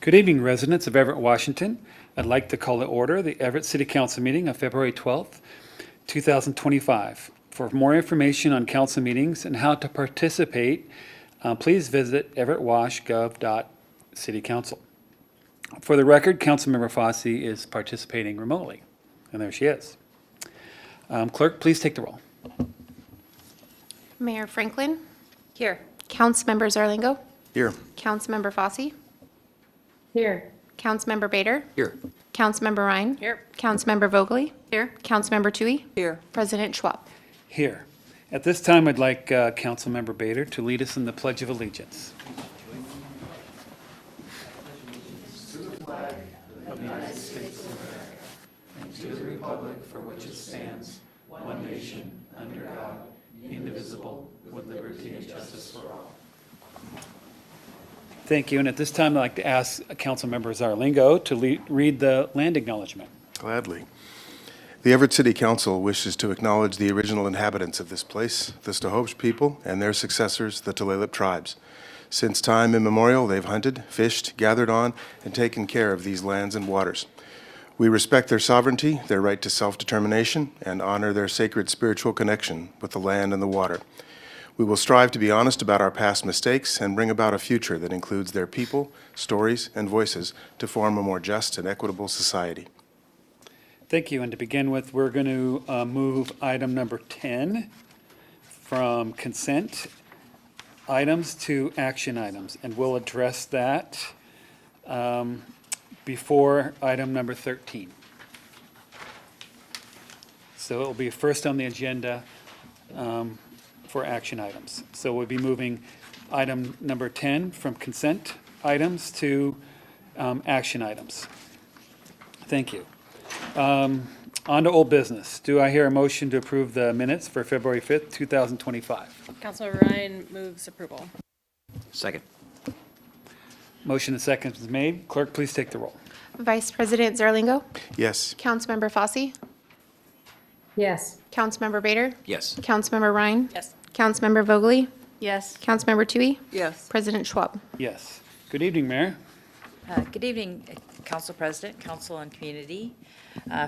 Good evening, residents of Everett, Washington. I'd like to call to order the Everett City Council meeting of February 12th, 2025. For more information on council meetings and how to participate, please visit everettwa.gov. For the record, Councilmember Fosse is participating remotely, and there she is. Clerk, please take the roll. Mayor Franklin, Here. Councilmember Zarlingo, Here. Councilmember Fosse, Here. Councilmember Bader, Here. Councilmember Ryan, Here. Councilmember Vogely, Here. Councilmember Tui, Here. President Schwab. Here. At this time, I'd like Councilmember Bader to lead us in the Pledge of Allegiance. Thank you. And at this time, I'd like to ask Councilmember Zarlingo to read the land acknowledgement. Gladly. The Everett City Council wishes to acknowledge the original inhabitants of this place, the Stohoche people, and their successors, the Tulalip tribes. Since time immemorial, they've hunted, fished, gathered on, and taken care of these lands and waters. We respect their sovereignty, their right to self-determination, and honor their sacred spiritual connection with the land and the water. We will strive to be honest about our past mistakes and bring about a future that includes their people, stories, and voices to form a more just and equitable society. Thank you. And to begin with, we're going to move item number 10 from consent items to action items. And we'll address that before item number 13. So it will be first on the agenda for action items. So we'll be moving item number 10 from consent items to action items. Thank you. On to old business. Do I hear a motion to approve the minutes for February 5th, 2025? Councilmember Ryan moves approval. Second. Motion and second is made. Clerk, please take the roll. Vice President Zarlingo, Yes. Councilmember Fosse, Yes. Councilmember Bader, Yes. Councilmember Ryan, Yes. Councilmember Vogely, Yes. Councilmember Tui, Yes. President Schwab. Yes. Good evening, Mayor. Good evening, Council President, Council and Community.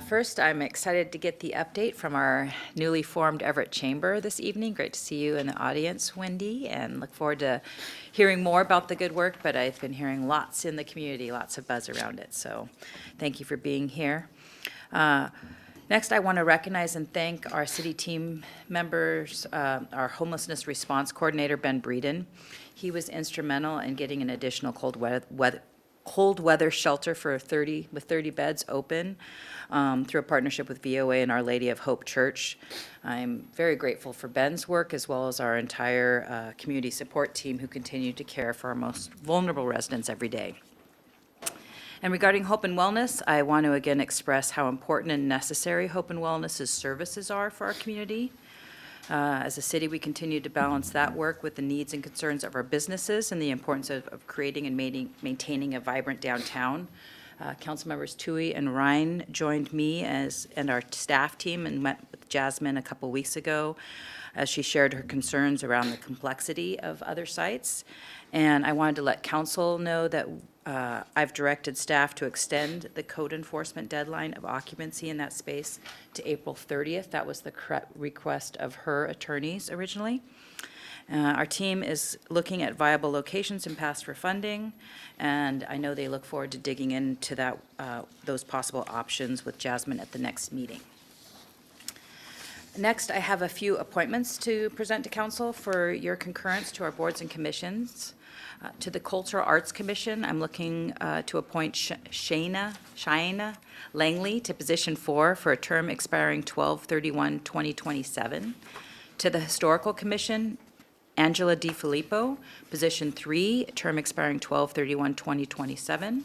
First, I'm excited to get the update from our newly formed Everett Chamber this evening. Great to see you in the audience, Wendy, and look forward to hearing more about the good work, but I've been hearing lots in the community, lots of buzz around it, so thank you for being here. Next, I want to recognize and thank our city team members, our homelessness response coordinator, Ben Breeden. He was instrumental in getting an additional cold weather shelter for 30 beds open through a partnership with VOA and Our Lady of Hope Church. I'm very grateful for Ben's work as well as our entire community support team who continue to care for our most vulnerable residents every day. And regarding Hope and Wellness, I want to again express how important and necessary Hope and Wellness's services are for our community. As a city, we continue to balance that work with the needs and concerns of our businesses and the importance of creating and maintaining a vibrant downtown. Councilmembers Tui and Ryan joined me and our staff team and met with Jasmine a couple weeks ago as she shared her concerns around the complexity of other sites. And I wanted to let council know that I've directed staff to extend the code enforcement deadline of occupancy in that space to April 30th. That was the request of her attorneys originally. Our team is looking at viable locations and paths for funding, and I know they look forward to digging into that, those possible options with Jasmine at the next meeting. Next, I have a few appointments to present to council for your concurrence to our boards and commissions. To the Cultural Arts Commission, I'm looking to appoint Shaina Langley to position 4 for a term expiring 12/31/2027. To the Historical Commission, Angela DiFilippo, position 3, term expiring 12/31/2027.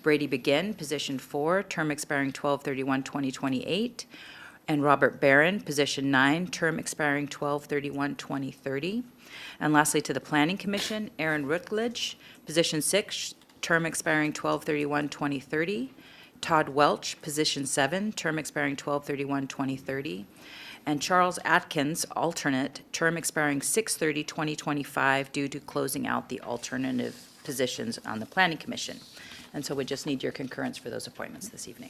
Brady Begin, position 4, term expiring 12/31/2028. And Robert Barron, position 9, term expiring 12/31/2030. And lastly, to the Planning Commission, Aaron Rutledge, position 6, term expiring 12/31/2030. Todd Welch, position 7, term expiring 12/31/2030. And Charles Atkins, alternate, term expiring 6/30/2025 due to closing out the alternative positions on the Planning Commission. And so we just need your concurrence for those appointments this evening.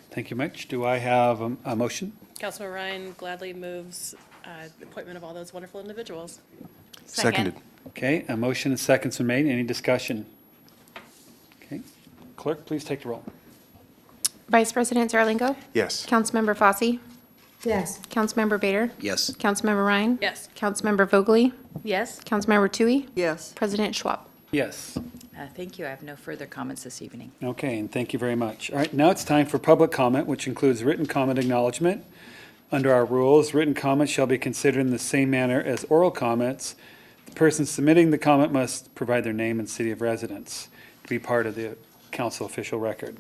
Thank you much. Do I have a motion? Councilor Ryan gladly moves the appointment of all those wonderful individuals. Seconded. Okay, a motion and seconds are made. Any discussion? Okay. Clerk, please take the roll. Vice President Zarlingo, Yes. Councilmember Fosse, Yes. Councilmember Bader, Yes. Councilmember Ryan, Yes. Councilmember Vogely, Yes. Councilmember Tui, Yes. President Schwab. Yes. Thank you. I have no further comments this evening. Okay, and thank you very much. All right, now it's time for public comment, which includes written comment acknowledgement. Under our rules, written comments shall be considered in the same manner as oral comments. The person submitting the comment must provide their name and city of residence to be part of the council official record.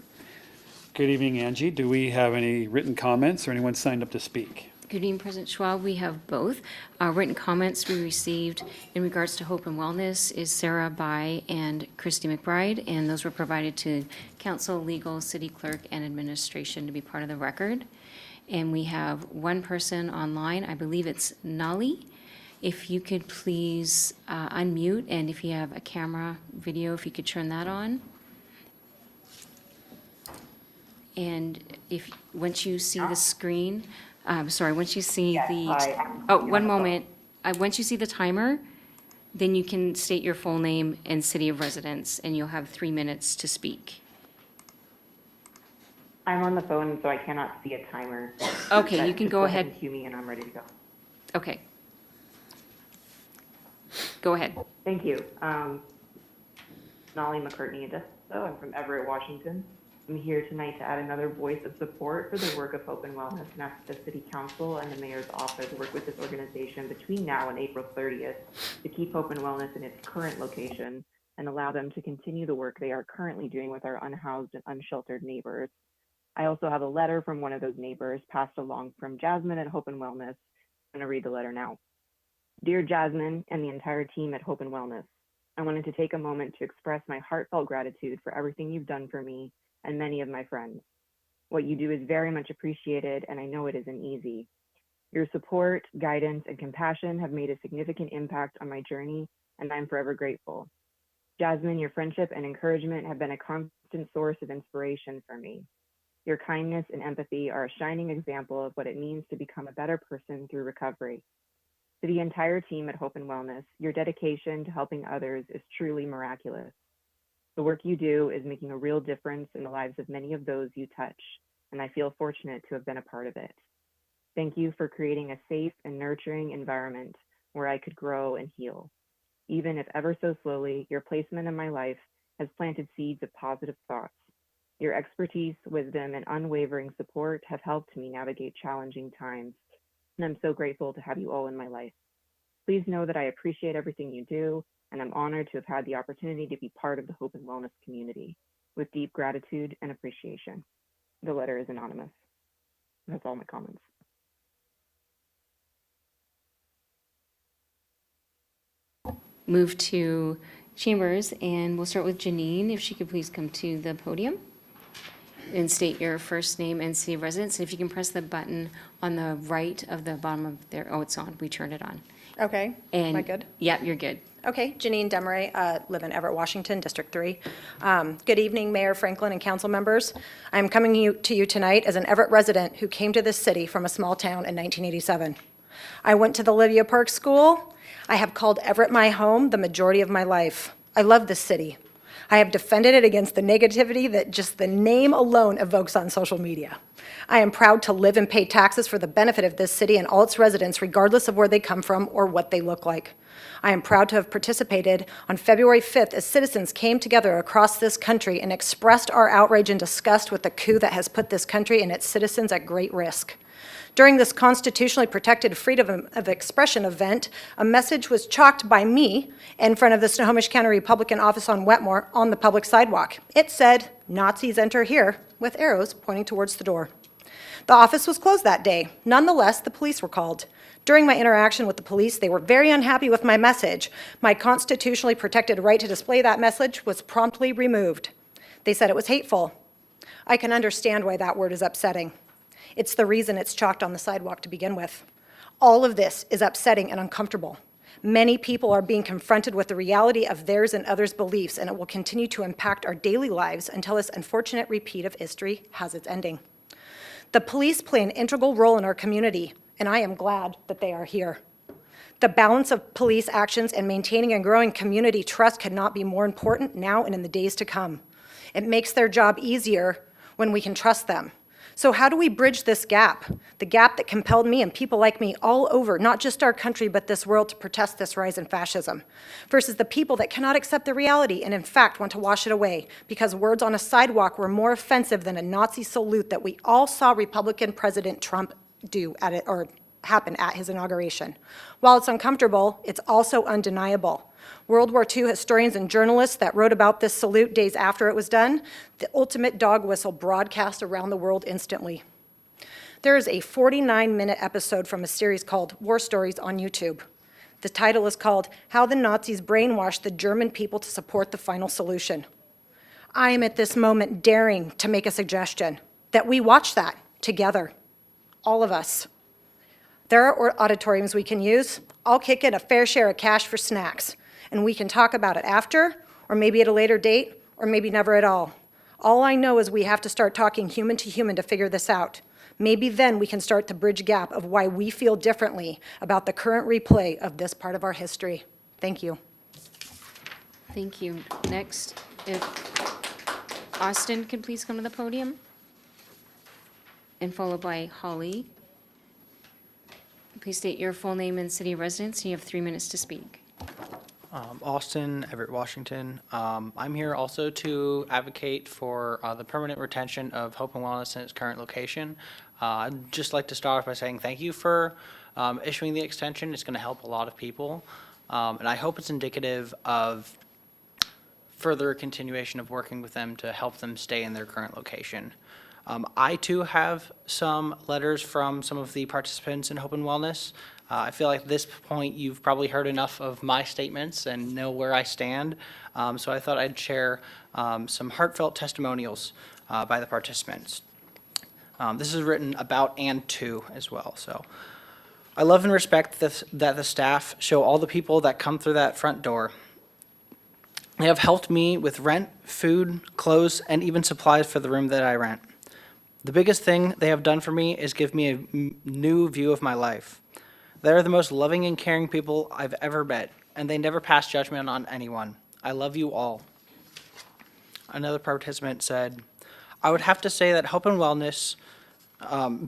Good evening, Angie. Do we have any written comments or anyone signed up to speak? Good evening, President Schwab. We have both. Written comments we received in regards to Hope and Wellness is Sarah Bai and Christy McBride, and those were provided to council, legal, city clerk, and administration to be part of the record. And we have one person online, I believe it's Nali. If you could please unmute, and if you have a camera, video, if you could turn that on. And if, once you see the screen, once you see one moment. Once you see the timer, then you can state your full name and city of residence, and you'll have 3 minutes to speak. I'm on the phone, so I cannot see a timer. Okay, But you can just go ahead. and cue me, and I'm ready to go. Okay. Go ahead. Thank you. Nolly McCartney Adesto. I'm from Everett, Washington. I'm here tonight to add another voice of support for the work of Hope and Wellness and ask the City Council and the Mayor's Office to work with this organization between now and April 30th to keep Hope and Wellness in its current location and allow them to continue the work they are currently doing with our unhoused and unsheltered neighbors. I also have a letter from one of those neighbors passed along from Jasmine at Hope and Wellness. I'm going to read the letter now. Dear Jasmine and the entire team at Hope and Wellness, I wanted to take a moment to express my heartfelt gratitude for everything you've done for me and many of my friends. What you do is very much appreciated, and I know it isn't easy. Your support, guidance, and compassion have made a significant impact on my journey, and I'm forever grateful. Jasmine, your friendship and encouragement have been a constant source of inspiration for me. Your kindness and empathy are a shining example of what it means to become a better person through recovery. To the entire team at Hope and Wellness, your dedication to helping others is truly miraculous. The work you do is making a real difference in the lives of many of those you touch, and I feel fortunate to have been a part of it. Thank you for creating a safe and nurturing environment where I could grow and heal. Even if ever so slowly, your placement in my life has planted seeds of positive thoughts. Your expertise, wisdom, and unwavering support have helped me navigate challenging times, and I'm so grateful to have you all in my life. Please know that I appreciate everything you do, and I'm honored to have had the opportunity to be part of the Hope and Wellness community. With deep gratitude and appreciation. The letter is anonymous. That's all my comments. Move to Chambers, and we'll start with Janine, if she could please come to the podium and state your first name and city of residence. And if you can press the button on the right of the bottom of there. Oh, it's on. We turned it on. Okay, And am I good? Yep, you're good. Okay, Janine Demeray, live in Everett, Washington, District 3. Good evening, Mayor Franklin and council members. I'm coming to you tonight as an Everett resident who came to this city from a small town in 1987. I went to the Lydia Park School. I have called Everett my home the majority of my life. I love this city. I have defended it against the negativity that just the name alone evokes on social media. I am proud to live and pay taxes for the benefit of this city and all its residents, regardless of where they come from or what they look like. I am proud to have participated on February 5th as citizens came together across this country and expressed our outrage and disgust with the coup that has put this country and its citizens at great risk. During this constitutionally protected freedom of expression event, a message was chalked by me in front of the Snohomish County Republican office on Wetmore on the public sidewalk. It said, "Nazis enter here," with arrows pointing towards the door. The office was closed that day. Nonetheless, the police were called. During my interaction with the police, they were very unhappy with my message. My constitutionally protected right to display that message was promptly removed. They said it was hateful. I can understand why that word is upsetting. It's the reason it's chalked on the sidewalk to begin with. All of this is upsetting and uncomfortable. Many people are being confronted with the reality of theirs and others' beliefs, and it will continue to impact our daily lives until this unfortunate repeat of history has its ending. The police play an integral role in our community, and I am glad that they are here. The balance of police actions and maintaining and growing community trust cannot be more important now and in the days to come. It makes their job easier when we can trust them. So how do we bridge this gap? The gap that compelled me and people like me all over, not just our country, but this world, to protest this rise in fascism, versus the people that cannot accept the reality and in fact want to wash it away because words on a sidewalk were more offensive than a Nazi salute that we all saw Republican President Trump do at it, or happen at his inauguration. While it's uncomfortable, it's also undeniable. World War II historians and journalists that wrote about this salute days after it was done, the ultimate dog whistle broadcast around the world instantly. There is a 49-minute episode from a series called War Stories on YouTube. The title is called How the Nazis Brainwashed the German People to Support the Final Solution. I am at this moment daring to make a suggestion that we watch that together, all of us. There are auditoriums we can use. I'll kick in a fair share of cash for snacks, and we can talk about it after, or maybe at a later date, or maybe never at all. All I know is we have to start talking human to human to figure this out. Maybe then we can start the bridge gap of why we feel differently about the current replay of this part of our history. Thank you. Thank you. Next, if Austin could please come to the podium, and followed by Holly. Please state your full name and city of residence, and you have 3 minutes to speak. Austin, Everett, Washington. I'm here also to advocate for the permanent retention of Hope and Wellness in its current location. I'd just like to start off by saying thank you for issuing the extension. It's going to help a lot of people, and I hope it's indicative of further continuation of working with them to help them stay in their current location. I too have some letters from some of the participants in Hope and Wellness. I feel like at this point you've probably heard enough of my statements and know where I stand. So I thought I'd share some heartfelt testimonials by the participants. This is written about and to as well. So I love and respect that the staff show all the people that come through that front door. They have helped me with rent, food, clothes, and even supplies for the room that I rent. The biggest thing they have done for me is give me a new view of my life. They are the most loving and caring people I've ever met, and they never pass judgment on anyone. I love you all. Another participant said, I would have to say that Hope and Wellness,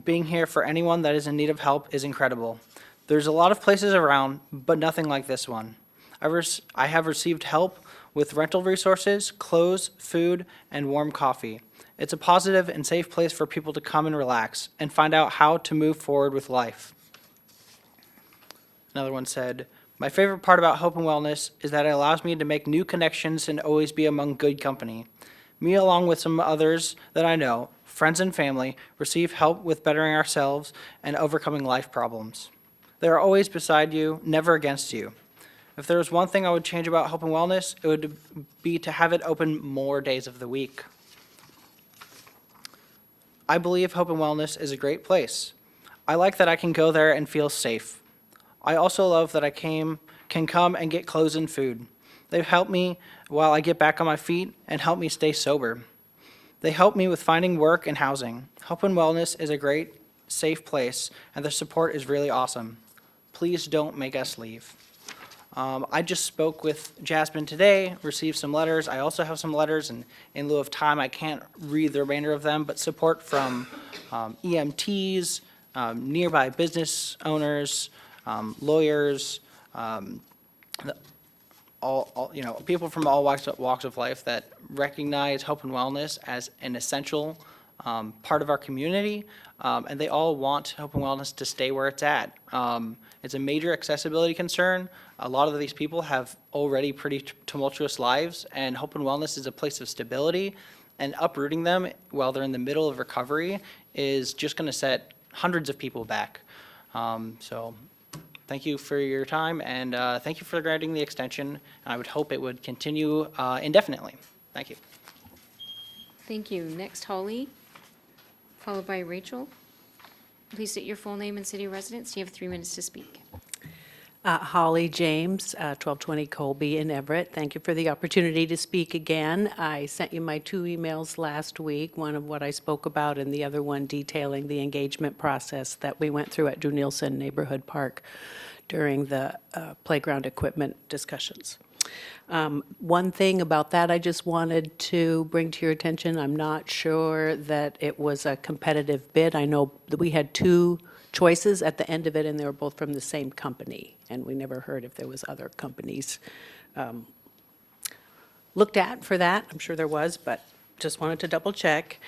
being here for anyone that is in need of help, is incredible. There's a lot of places around, but nothing like this one. I have received help with rental resources, clothes, food, and warm coffee. It's a positive and safe place for people to come and relax and find out how to move forward with life. Another one said, my favorite part about Hope and Wellness is that it allows me to make new connections and always be among good company. Me, along with some others that I know, friends and family, receive help with bettering ourselves and overcoming life problems. They are always beside you, never against you. If there was one thing I would change about Hope and Wellness, it would be to have it open more days of the week. I believe Hope and Wellness is a great place. I like that I can go there and feel safe. I also love that I can come and get clothes and food. They've helped me while I get back on my feet and help me stay sober. They help me with finding work and housing. Hope and Wellness is a great, safe place, and their support is really awesome. Please don't make us leave. I just spoke with Jasmine today, received some letters. I also have some letters, and in lieu of time, I can't read the remainder of them, but support from EMTs, nearby business owners, lawyers, people from all walks of life that recognize Hope and Wellness as an essential part of our community, and they all want Hope and Wellness to stay where it's at. It's a major accessibility concern. A lot of these people have already pretty tumultuous lives, and Hope and Wellness is a place of stability, and uprooting them while they're in the middle of recovery is just going to set hundreds of people back. So thank you for your time, and thank you for granting the extension. I would hope it would continue indefinitely. Thank you. Thank you. Next, Holly, followed by Rachel. Please state your full name and city of residence. You have 3 minutes to speak. Holly James, 1220 Colby in Everett. Thank you for the opportunity to speak again. I sent you my 2 emails last week, one of what I spoke about and the other one detailing the engagement process that we went through at Drew Nielsen Neighborhood Park during the playground equipment discussions. One thing about that I just wanted to bring to your attention, I'm not sure that it was a competitive bid. I know that we had 2 choices at the end of it, and they were both from the same company, and we never heard if there was other companies looked at for that. I'm sure there was, but just wanted to double check.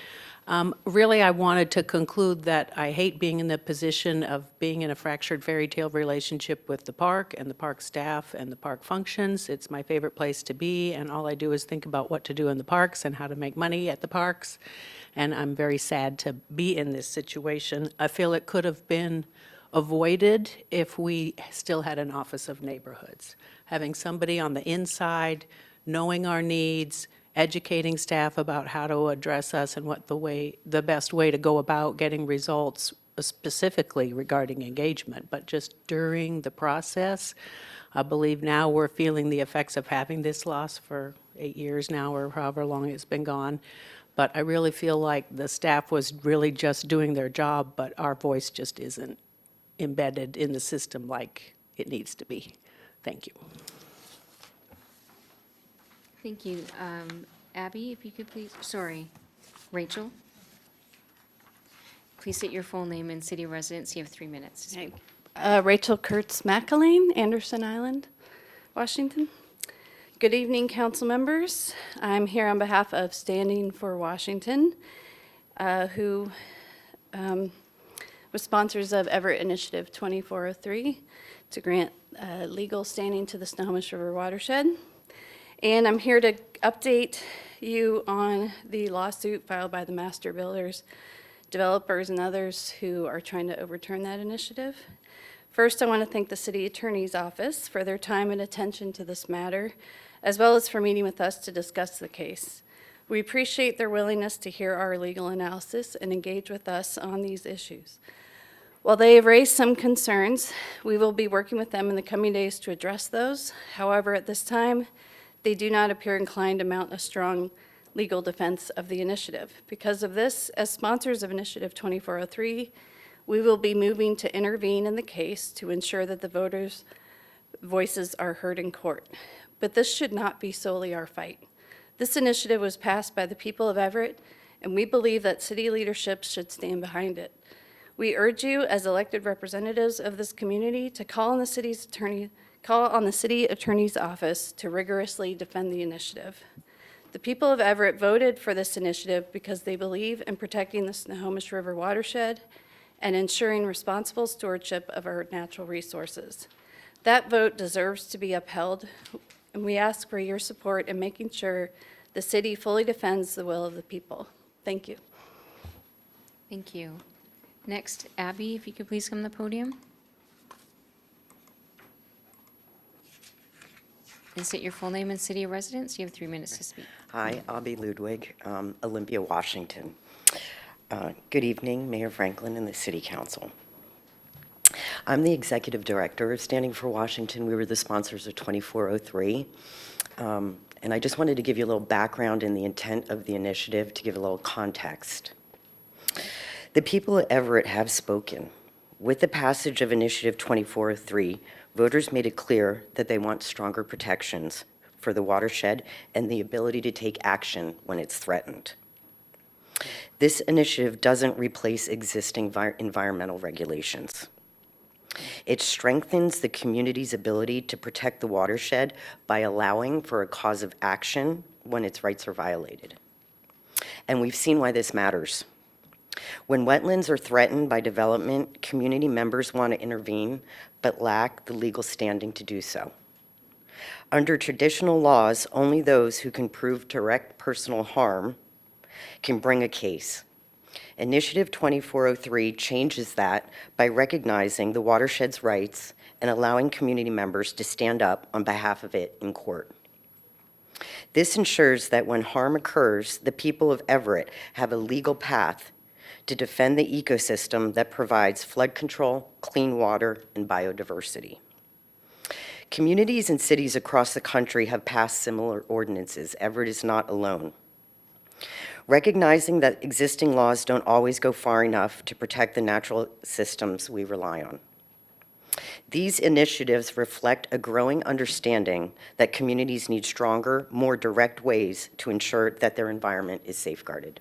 Really, I wanted to conclude that I hate being in the position of being in a fractured fairy tale relationship with the park and the park staff and the park functions. It's my favorite place to be, and all I do is think about what to do in the parks and how to make money at the parks. And I'm very sad to be in this situation. I feel it could have been avoided if we still had an Office of Neighborhoods. Having somebody on the inside, knowing our needs, educating staff about how to address us and what the best way to go about getting results specifically regarding engagement. But just during the process, I believe now we're feeling the effects of having this loss for 8 years now or however long it's been gone. But I really feel like the staff was really just doing their job, but our voice just isn't embedded in the system like it needs to be. Thank you. Thank you. Abby, if you could please, sorry, Rachel? Please state your full name and city residence. You have 3 minutes to speak. Rachel Kurtz McElwain, Anderson Island, Washington. Good evening, council members. I'm here on behalf of Standing for Washington, who was sponsors of Everett Initiative 2403 to grant legal standing to the Snohomish River watershed. And I'm here to update you on the lawsuit filed by the master builders, developers, and others who are trying to overturn that initiative. First, I want to thank the City Attorney's Office for their time and attention to this matter, as well as for meeting with us to discuss the case. We appreciate their willingness to hear our legal analysis and engage with us on these issues. While they have raised some concerns, we will be working with them in the coming days to address those. However, at this time, they do not appear inclined to mount a strong legal defense of the initiative. Because of this, as sponsors of Initiative 2403, we will be moving to intervene in the case to ensure that the voters' voices are heard in court. But this should not be solely our fight. This initiative was passed by the people of Everett, and we believe that city leadership should stand behind it. We urge you, as elected representatives of this community, to call on the city attorney's office to rigorously defend the initiative. The people of Everett voted for this initiative because they believe in protecting the Snohomish River watershed and ensuring responsible stewardship of our natural resources. That vote deserves to be upheld, and we ask for your support in making sure the city fully defends the will of the people. Thank you. Thank you. Next, Abby, if you could please come to the podium. And state your full name and city of residence. You have 3 minutes to speak. Hi, Abby Ludwig, Olympia, Washington. Good evening, Mayor Franklin and the City Council. I'm the Executive Director of Standing for Washington. We were the sponsors of 2403. And I just wanted to give you a little background in the intent of the initiative to give a little context. The people of Everett have spoken. With the passage of Initiative 2403, voters made it clear that they want stronger protections for the watershed and the ability to take action when it's threatened. This initiative doesn't replace existing environmental regulations. It strengthens the community's ability to protect the watershed by allowing for a cause of action when its rights are violated. And we've seen why this matters. When wetlands are threatened by development, community members want to intervene, but lack the legal standing to do so. Under traditional laws, only those who can prove direct personal harm can bring a case. Initiative 2403 changes that by recognizing the watershed's rights and allowing community members to stand up on behalf of it in court. This ensures that when harm occurs, the people of Everett have a legal path to defend the ecosystem that provides flood control, clean water, and biodiversity. Communities and cities across the country have passed similar ordinances. Everett is not alone. Recognizing that existing laws don't always go far enough to protect the natural systems we rely on. These initiatives reflect a growing understanding that communities need stronger, more direct ways to ensure that their environment is safeguarded.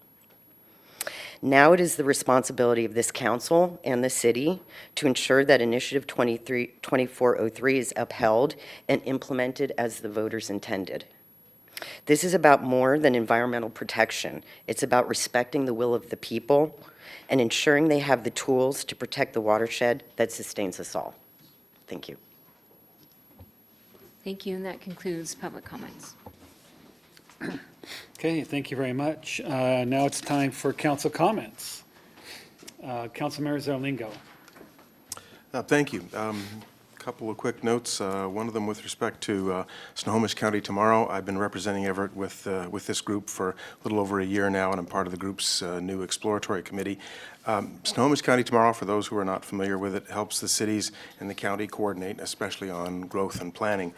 Now it is the responsibility of this council and the city to ensure that Initiative 2403 is upheld and implemented as the voters intended. This is about more than environmental protection. It's about respecting the will of the people and ensuring they have the tools to protect the watershed that sustains us all. Thank you. Thank you, and that concludes public comments. Okay, thank you very much. Now it's time for council comments. Councilmember Zarlingo. Thank you. Couple of quick notes. One of them with respect to Snohomish County tomorrow. I've been representing Everett with this group for a little over a year now, and I'm part of the group's new exploratory committee. Snohomish County tomorrow, for those who are not familiar with it, helps the cities and the county coordinate, especially on growth and planning.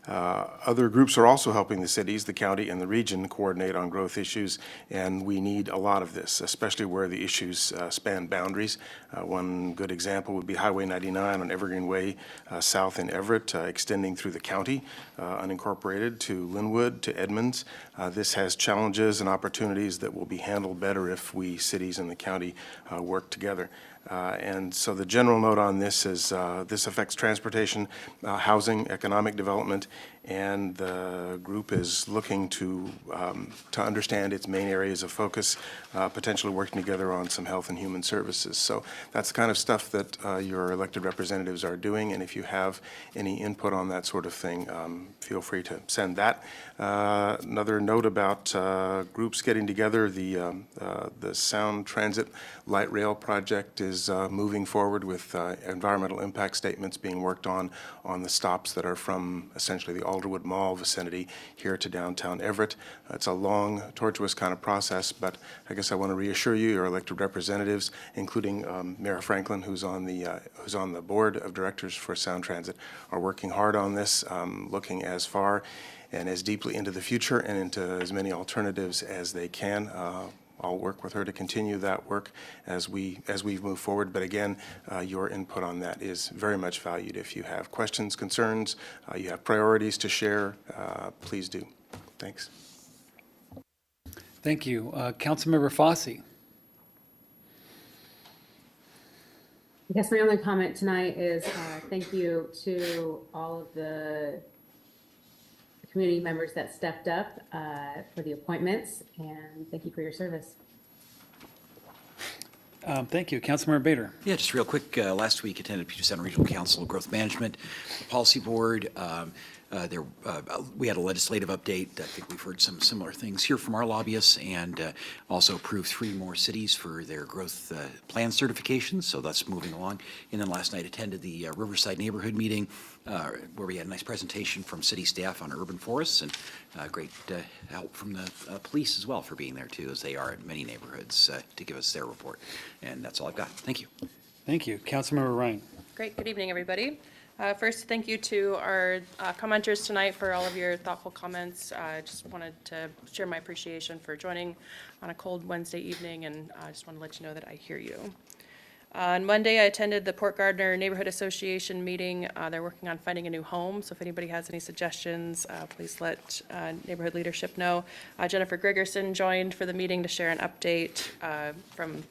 Other groups are also helping the cities, the county, and the region coordinate on growth issues, and we need a lot of this, especially where the issues span boundaries. One good example would be Highway 99 on Evergreen Way south in Everett, extending through the county, unincorporated, to Linwood, to Edmonds. This has challenges and opportunities that will be handled better if we cities and the county work together. And so the general note on this is this affects transportation, housing, economic development, and the group is looking to understand its main areas of focus, potentially working together on some health and human services. So that's the kind of stuff that your elected representatives are doing, and if you have any input on that sort of thing, feel free to send that. Another note about groups getting together, the Sound Transit Light Rail project is moving forward with environmental impact statements being worked on the stops that are from essentially the Alderwood Mall vicinity here to downtown Everett. It's a long, tortuous kind of process, but I guess I want to reassure you, your elected representatives, including Mayor Franklin, who's on the board of directors for Sound Transit, are working hard on this, looking as far and as deeply into the future and into as many alternatives as they can. I'll work with her to continue that work as we move forward. But again, your input on that is very much valued. If you have questions, concerns, you have priorities to share, please do. Thanks. Thank you. Councilmember Fosse. I guess my only comment tonight is thank you to all of the community members that stepped up for the appointments, and thank you for your service. Thank you. Councilmember Bader. Yeah, just real quick, last week attended Puget Sound Regional Council Growth Management Policy Board. We had a legislative update. I think we've heard some similar things here from our lobbyists, and also approved 3 more cities for their growth plan certifications, so that's moving along. And then last night attended the Riverside neighborhood meeting where we had a nice presentation from city staff on urban forests, and great help from the police as well for being there too, as they are in many neighborhoods, to give us their report. And that's all I've got. Thank you. Thank you. Councilmember Ryan. Great. Good evening, everybody. First, thank you to our commenters tonight for all of your thoughtful comments. I just wanted to share my appreciation for joining on a cold Wednesday evening, and I just want to let you know that I hear you. On Monday, I attended the Port Gardner Neighborhood Association meeting. They're working on finding a new home, so if anybody has any suggestions, please let neighborhood leadership know. Jennifer Gregerson joined for the meeting to share an update from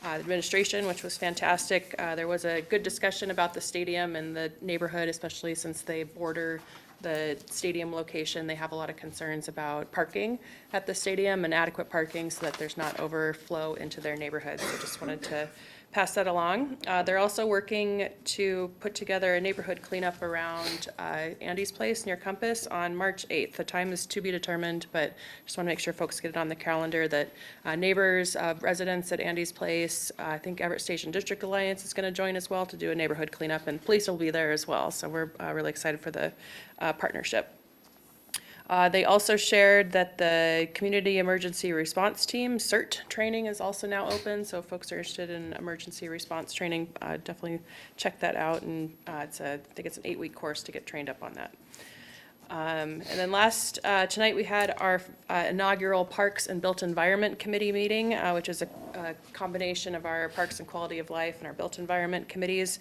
administration, which was fantastic. There was a good discussion about the stadium and the neighborhood, especially since they border the stadium location. They have a lot of concerns about parking at the stadium and adequate parking so that there's not overflow into their neighborhood. So just wanted to pass that along. They're also working to put together a neighborhood cleanup around Andy's Place near Compass on March 8th. The time is to be determined, but just want to make sure folks get it on the calendar that neighbors, residents at Andy's Place, I think Everett Station District Alliance is going to join as well to do a neighborhood cleanup, and police will be there as well. So we're really excited for the partnership. They also shared that the Community Emergency Response Team CERT training is also now open, so if folks are interested in emergency response training, definitely check that out, and I think it's an 8-week course to get trained up on that. And then tonight we had our inaugural Parks and Built Environment Committee meeting, which is a combination of our Parks and Quality of Life and our Built Environment Committees.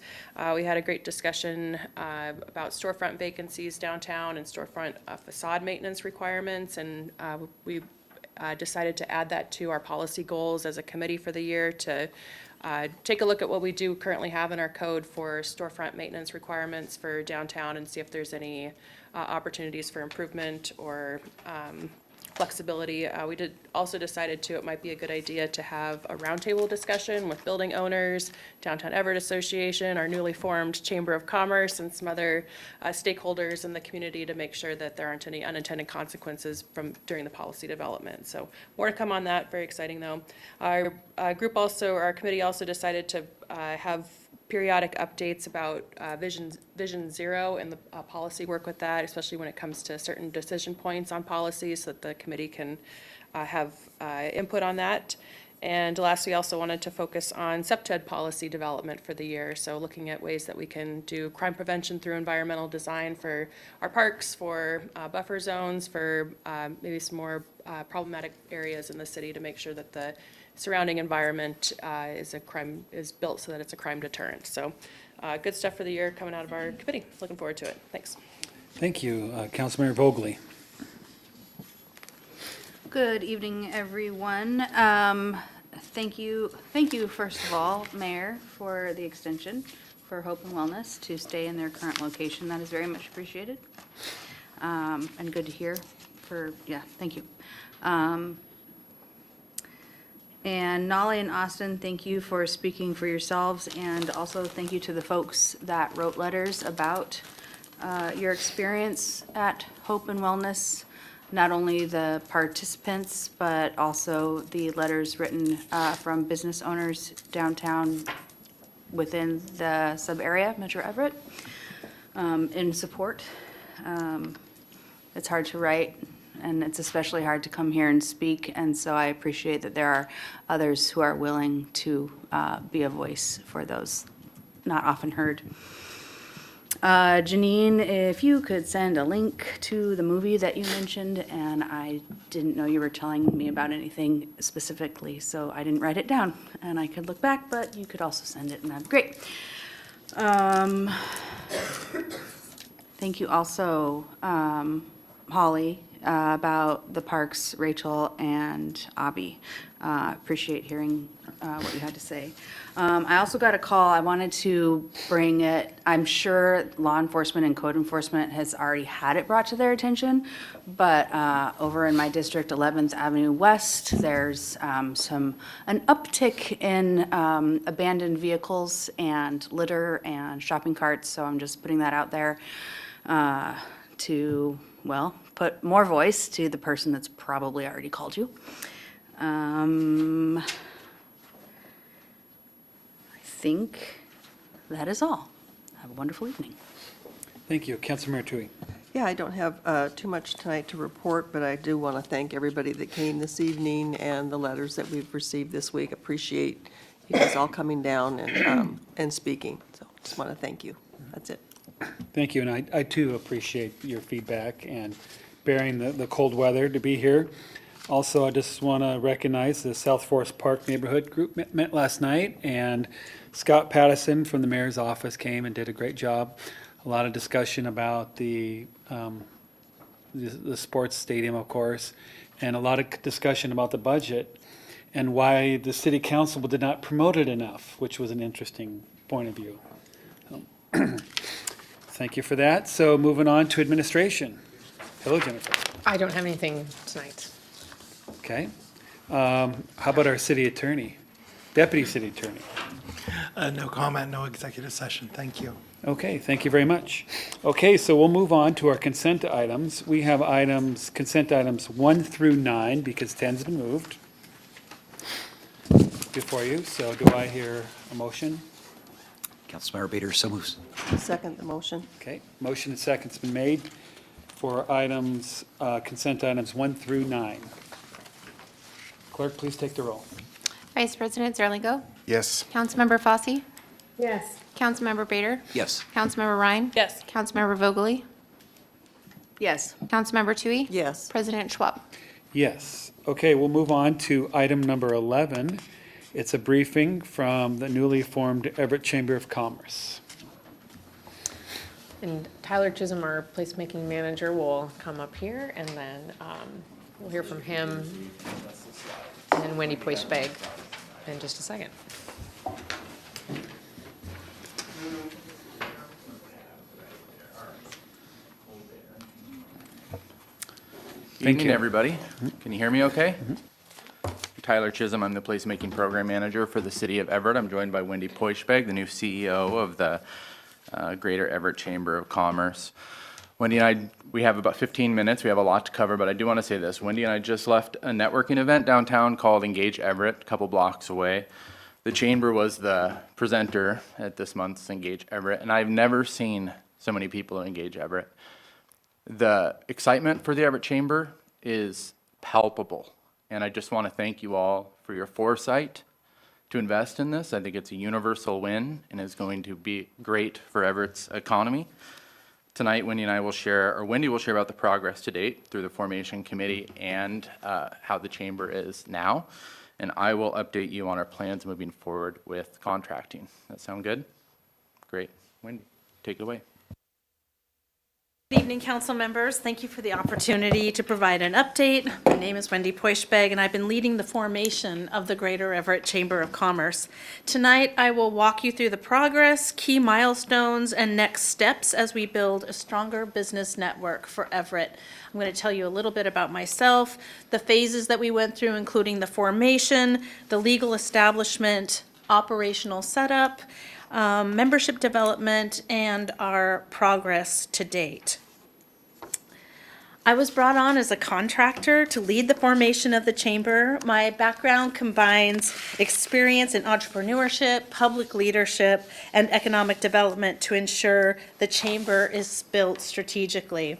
We had a great discussion about storefront vacancies downtown and storefront facade maintenance requirements, and we decided to add that to our policy goals as a committee for the year to take a look at what we do currently have in our code for storefront maintenance requirements for downtown and see if there's any opportunities for improvement or flexibility. We also decided it might be a good idea to have a roundtable discussion with building owners, Downtown Everett Association, our newly formed Chamber of Commerce, and some other stakeholders in the community to make sure that there aren't any unintended consequences during the policy development. So more to come on that. Very exciting though. Our committee also decided to have periodic updates about Vision Zero and the policy work with that, especially when it comes to certain decision points on policies, so that the committee can have input on that. And last, we also wanted to focus on SEPTED policy development for the year, so looking at ways that we can do crime prevention through environmental design for our parks, for buffer zones, for maybe some more problematic areas in the city to make sure that the surrounding environment is built so that it's a crime deterrent. So good stuff for the year coming out of our committee. Looking forward to it. Thanks. Thank you. Councilmember Vogely. Good evening, everyone. Thank you, first of all, Mayor, for the extension for Hope and Wellness to stay in their current location. That is very much appreciated. And good to hear thank you. And Nolly and Austin, thank you for speaking for yourselves, and also thank you to the folks that wrote letters about your experience at Hope and Wellness, not only the participants, but also the letters written from business owners downtown within the sub-area, Metro Everett, in support. It's hard to write, and it's especially hard to come here and speak, and so I appreciate that there are others who are willing to be a voice for those not often heard. Janine, if you could send a link to the movie that you mentioned, and I didn't know you were telling me about anything specifically, so I didn't write it down, and I could look back, but you could also send it, and that'd be great. Thank you also, Holly, about the parks, Rachel and Abby. Appreciate hearing what you had to say. I also got a call. I wanted to bring it. I'm sure law enforcement and code enforcement has already had it brought to their attention, but over in my district, 11th Avenue West, there's an uptick in abandoned vehicles and litter and shopping carts. So I'm just putting that out there to, well, put more voice to the person that's probably already called you. I think that is all. Have a wonderful evening. Thank you. Councilmember Tui. Yeah, I don't have too much tonight to report, but I do want to thank everybody that came this evening and the letters that we've received this week. Appreciate you guys all coming down and speaking. So just want to thank you. That's it. Thank you, and I too appreciate your feedback and bearing the cold weather to be here. Also, I just want to recognize the South Forest Park Neighborhood Group met last night, and Scott Pattison from the mayor's office came and did a great job. A lot of discussion about the sports stadium, of course, and a lot of discussion about the budget and why the city council did not promote it enough, which was an interesting point of view. Thank you for that. So moving on to administration. Hello, Jennifer. I don't have anything tonight. Okay. How about our city attorney, deputy city attorney? No comment, no executive session. Thank you. Okay, thank you very much. Okay, so we'll move on to our consent items. We have consent items 1 through 9, because 10's been moved before you. So do I hear a motion? Councilmember Bader, so moves. Second the motion. Okay, motion and second's been made for items, consent items 1 through 9. Clerk, please take the roll. Vice President Zerlingo? Yes. Councilmember Fosse? Yes. Councilmember Bader? Yes. Councilmember Ryan? Yes. Councilmember Vogely? Yes. Councilmember Tui? Yes. President Schwab? Yes. Okay, we'll move on to item number 11. It's a briefing from the newly formed Everett Chamber of Commerce. And Tyler Chisholm, our placemaking manager, will come up here, and then we'll hear from him and then Wendy Poischbeg in just a second. Evening, everybody. Can you hear me okay? Tyler Chisholm, I'm the placemaking program manager for the city of Everett. I'm joined by Wendy Poischbeg, the new CEO of the Greater Everett Chamber of Commerce. Wendy and I, we have about 15 minutes. We have a lot to cover, but I do want to say this. Wendy and I just left a networking event downtown called Engage Everett, a couple blocks away. The chamber was the presenter at this month's Engage Everett, and I've never seen so many people at Engage Everett. The excitement for the Everett Chamber is palpable, and I just want to thank you all for your foresight to invest in this. I think it's a universal win and is going to be great for Everett's economy. Tonight, Wendy will share about the progress to date through the formation committee and how the chamber is now, and I will update you on our plans moving forward with contracting. That sound good? Great. Wendy, take it away. Good evening, council members. Thank you for the opportunity to provide an update. My name is Wendy Poischbeg, and I've been leading the formation of the Greater Everett Chamber of Commerce. Tonight, I will walk you through the progress, key milestones, and next steps as we build a stronger business network for Everett. I'm going to tell you a little bit about myself, the phases that we went through, including the formation, the legal establishment, operational setup, membership development, and our progress to date. I was brought on as a contractor to lead the formation of the chamber. My background combines experience in entrepreneurship, public leadership, and economic development to ensure the chamber is built strategically.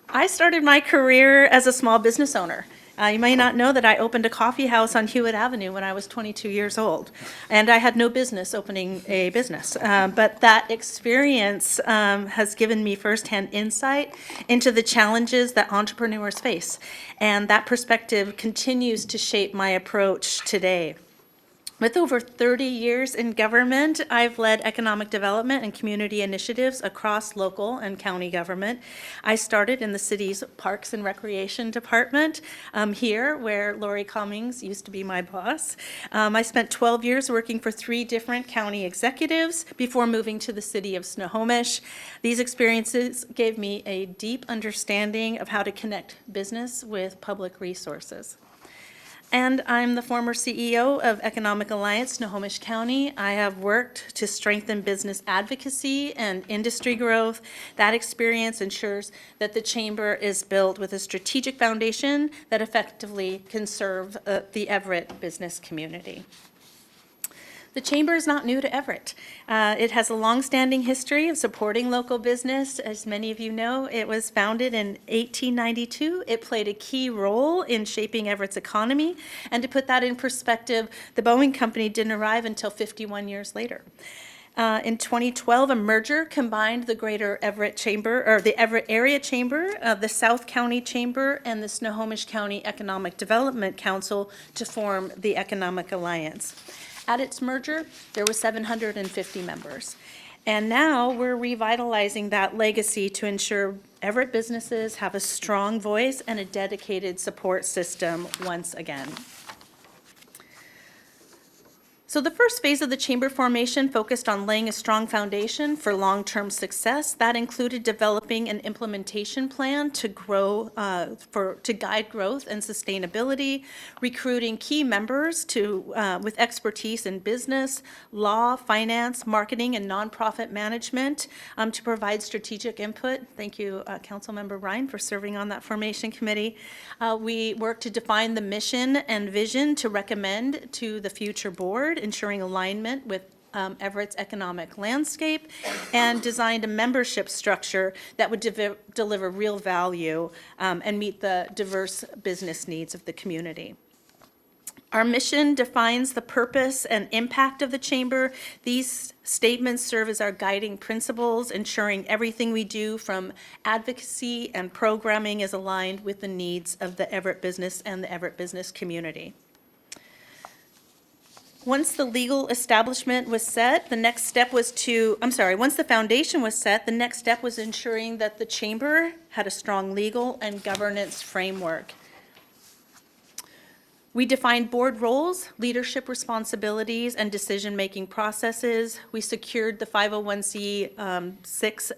I started my career as a small business owner. You may not know that I opened a coffee house on Hewitt Avenue when I was 22 years old, and I had no business opening a business. But that experience has given me firsthand insight into the challenges that entrepreneurs face, and that perspective continues to shape my approach today. With over 30 years in government, I've led economic development and community initiatives across local and county government. I started in the city's Parks and Recreation Department here, where Lori Cummings used to be my boss. I spent 12 years working for 3 different county executives before moving to the city of Snohomish. These experiences gave me a deep understanding of how to connect business with public resources. And I'm the former CEO of Economic Alliance, Snohomish County. I have worked to strengthen business advocacy and industry growth. That experience ensures that the chamber is built with a strategic foundation that effectively can serve the Everett business community. The chamber is not new to Everett. It has a long-standing history of supporting local business. As many of you know, it was founded in 1892. It played a key role in shaping Everett's economy. And to put that in perspective, the Boeing Company didn't arrive until 51 years later. In 2012, a merger combined the Greater Everett Chamber, or the Everett Area Chamber, the South County Chamber, and the Snohomish County Economic Development Council to form the Economic Alliance. At its merger, there were 750 members. And now we're revitalizing that legacy to ensure Everett businesses have a strong voice and a dedicated support system once again. So the first phase of the chamber formation focused on laying a strong foundation for long-term success. That included developing an implementation plan to guide growth and sustainability, recruiting key members with expertise in business, law, finance, marketing, and nonprofit management to provide strategic input. Thank you, Councilmember Ryan, for serving on that formation committee. We worked to define the mission and vision to recommend to the future board, ensuring alignment with Everett's economic landscape and designed a membership structure that would deliver real value and meet the diverse business needs of the community. Our mission defines the purpose and impact of the chamber. These statements serve as our guiding principles, ensuring everything we do from advocacy and programming is aligned with the needs of the Everett business and the Everett business community. Once the legal establishment was set, the next step was once the foundation was set, the next step was ensuring that the chamber had a strong legal and governance framework. We defined board roles, leadership responsibilities, and decision-making processes. We secured the 501c6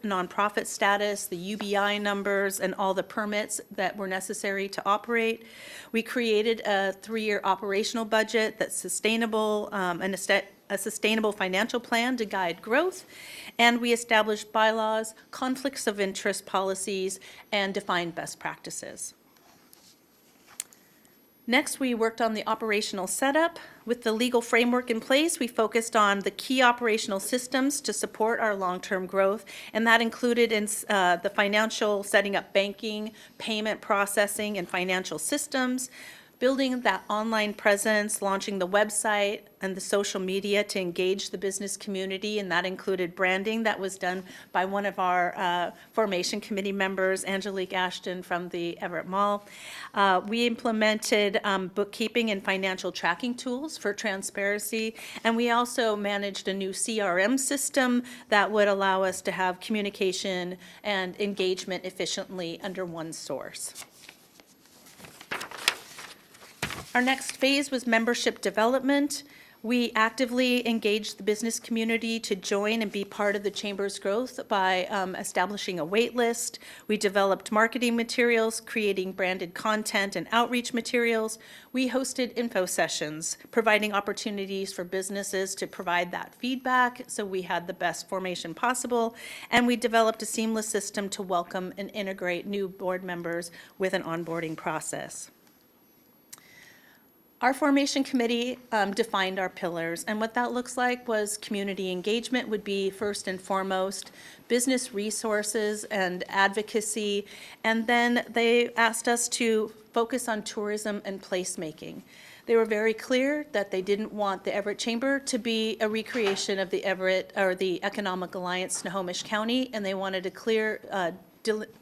nonprofit status, the UBI numbers, and all the permits that were necessary to operate. We created a 3-year operational budget that's sustainable and a sustainable financial plan to guide growth. And we established bylaws, conflicts of interest policies, and defined best practices. Next, we worked on the operational setup. With the legal framework in place, we focused on the key operational systems to support our long-term growth, and that included in the financial, setting up banking, payment processing, and financial systems, building that online presence, launching the website and the social media to engage the business community, and that included branding that was done by one of our formation committee members, Angelique Ashton from the Everett Mall. We implemented bookkeeping and financial tracking tools for transparency, and we also managed a new CRM system that would allow us to have communication and engagement efficiently under one source. Our next phase was membership development. We actively engaged the business community to join and be part of the Chamber's growth by establishing a wait list. We developed marketing materials, creating branded content and outreach materials. We hosted info sessions, providing opportunities for businesses to provide that feedback, so we had the best formation possible. And we developed a seamless system to welcome and integrate new board members with an onboarding process. Our formation committee defined our pillars, and what that looks like was community engagement would be first and foremost, business resources and advocacy, and then they asked us to focus on tourism and placemaking. They were very clear that they didn't want the Everett Chamber to be a recreation of the Everett or the Economic Alliance Snohomish County, and they wanted a clear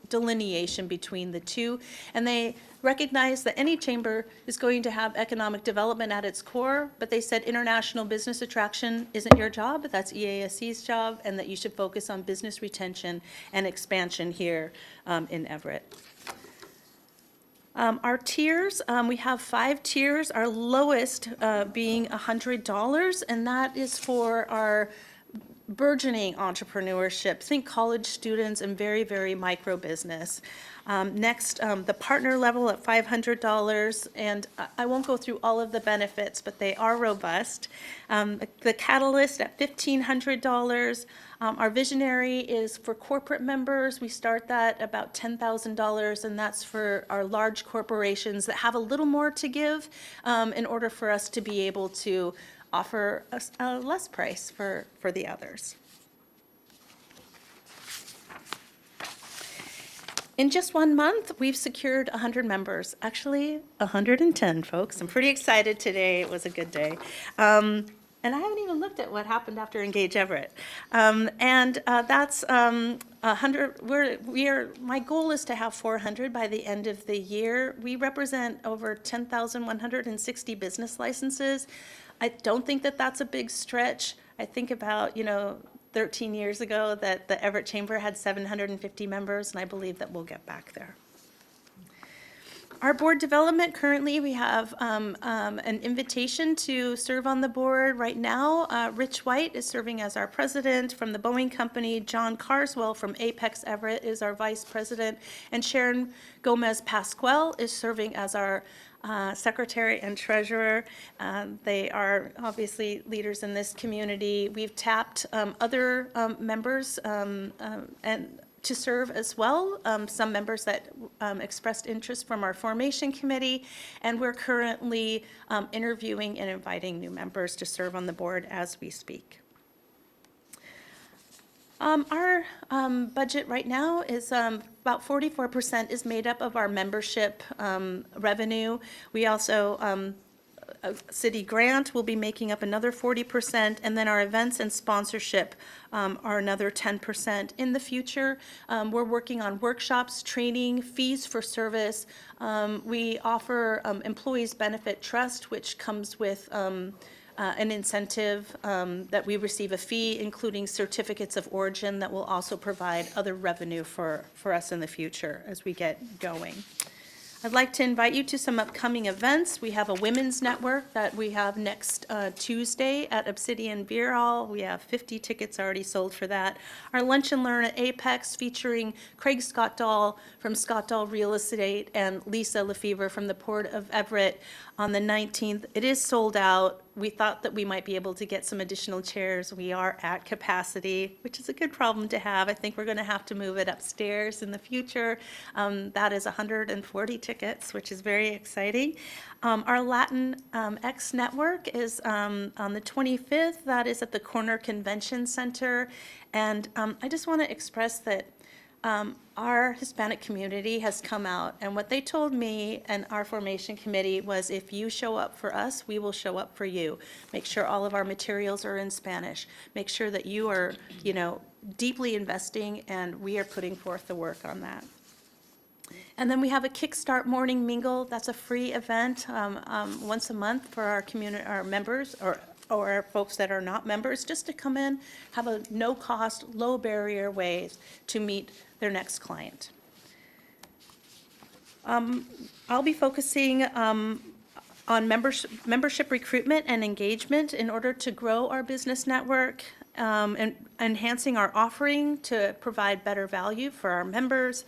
delineation between the two, and they recognized that any chamber is going to have economic development at its core, but they said international business attraction isn't your job, that's EASC's job, and that you should focus on business retention and expansion here in Everett. Our tiers, we have 5 tiers, our lowest being $100, and that is for our burgeoning entrepreneurship. Think college students and very, very micro business. Next, the partner level at $500, and I won't go through all of the benefits, but they are robust. The Catalyst at $1,500. Our Visionary is for corporate members. We start that about $10,000, and that's for our large corporations that have a little more to give in order for us to be able to offer a less price for the others. In just 1 month, we've secured 100 members. Actually, 110, folks. I'm pretty excited today. It was a good day. And I haven't even looked at what happened after Engage Everett. That's 100. My goal is to have 400 by the end of the year. We represent over 10,160 business licenses. I don't think that that's a big stretch. I think about, 13 years ago that the Everett Chamber had 750 members, and I believe that we'll get back there. Our board development, currently we have an invitation to serve on the board right now. Rich White is serving as our president from the Boeing Company. John Carswell from Apex Everett is our vice president. And Sharon Gomez Pasquale is serving as our secretary and treasurer. They are obviously leaders in this community. We've tapped other members and to serve as well, some members that expressed interest from our formation committee, and we're currently interviewing and inviting new members to serve on the board as we speak. Our budget right now is about 44% is made up of our membership revenue. We also, a city grant will be making up another 40%, and then our events and sponsorship are another 10%. In the future, we're working on workshops, training, fees for service. We offer Employees Benefit Trust, which comes with an incentive that we receive a fee, including certificates of origin that will also provide other revenue for us in the future as we get going. I'd like to invite you to some upcoming events. We have a women's network that we have next Tuesday at Obsidian Beer Hall. We have 50 tickets already sold for that. Our Lunch and Learn at Apex featuring Craig Scottdahl from Scottdahl Real Estate and Lisa Lefevre from the Port of Everett on the 19th. It is sold out. We thought that we might be able to get some additional chairs. We are at capacity, which is a good problem to have. I think we're going to have to move it upstairs in the future. That is 140 tickets, which is very exciting. Our Latin X Network is on the 25th. That is at the Corner Convention Center. And I just want to express that our Hispanic community has come out, and what they told me and our formation committee was, if you show up for us, we will show up for you. Make sure all of our materials are in Spanish. Make sure that you are, deeply investing, and we are putting forth the work on that. And then we have a Kickstart Morning Mingle. That's a free event once a month for our community, our members, or folks that are not members, just to come in, have a no-cost, low-barrier ways to meet their next client. I'll be focusing on membership recruitment and engagement in order to grow our business network, and enhancing our offering to provide better value for our members,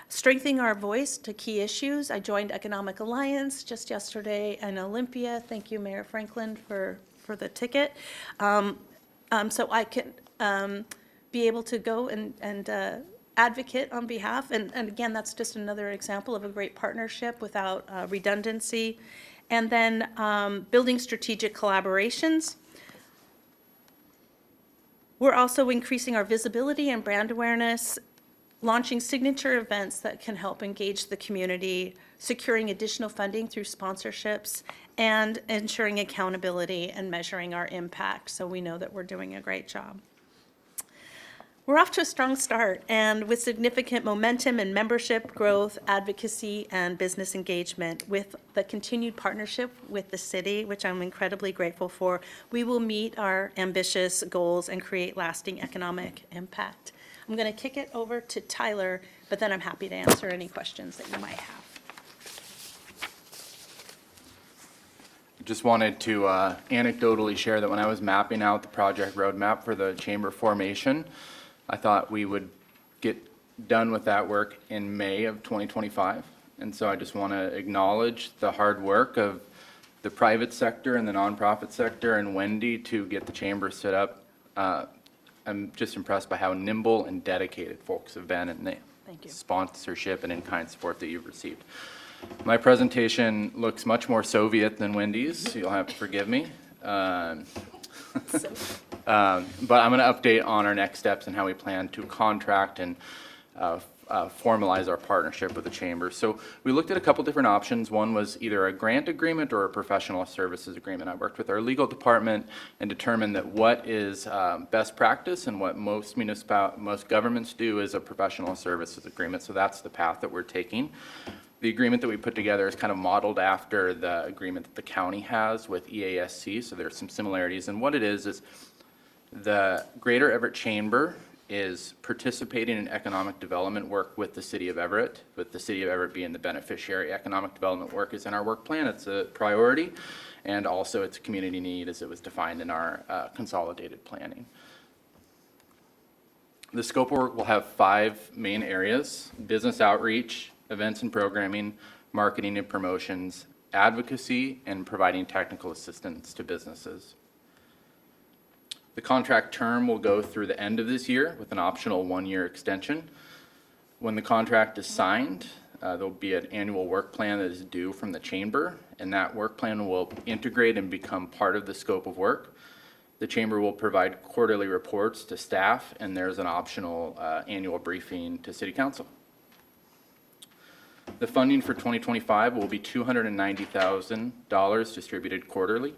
strengthening our voice to key issues. I joined Economic Alliance just yesterday in Olympia. Thank you, Mayor Franklin, for the ticket. So I can be able to go and advocate on behalf. And again, that's just another example of a great partnership without redundancy. And then building strategic collaborations. We're also increasing our visibility and brand awareness, launching signature events that can help engage the community, securing additional funding through sponsorships, and ensuring accountability and measuring our impact so we know that we're doing a great job. We're off to a strong start, and with significant momentum in membership growth, advocacy, and business engagement. With the continued partnership with the city, which I'm incredibly grateful for, we will meet our ambitious goals and create lasting economic impact. I'm going to kick it over to Tyler, but then I'm happy to answer any questions that you might have. Just wanted to anecdotally share that when I was mapping out the project roadmap for the chamber formation, I thought we would get done with that work in May of 2025. And so I just want to acknowledge the hard work of the private sector and the nonprofit sector and Wendy to get the chamber set up. I'm just impressed by how nimble and dedicated folks have been in the sponsorship and in-kind support that you've received. My presentation looks much more Soviet than Wendy's, so you'll have to forgive me. But I'm going to update on our next steps and how we plan to contract and formalize our partnership with the chamber. So we looked at a couple different options. One was either a grant agreement or a professional services agreement. I worked with our legal department and determined that what is best practice and what most governments do is a professional services agreement. So that's the path that we're taking. The agreement that we put together is kind of modeled after the agreement that the county has with EASC. So there's some similarities. And what it is the Greater Everett Chamber is participating in economic development work with the city of Everett, with the city of Everett being the beneficiary. Economic development work is in our work plan. It's a priority, and also it's a community need as it was defined in our consolidated planning. The scope of work will have 5 main areas: business outreach, events and programming, marketing and promotions, advocacy, and providing technical assistance to businesses. The contract term will go through the end of this year with an optional 1-year extension. When the contract is signed, there'll be an annual work plan that is due from the chamber, and that work plan will integrate and become part of the scope of work. The chamber will provide quarterly reports to staff, and there's an optional annual briefing to City Council. The funding for 2025 will be $290,000 distributed quarterly.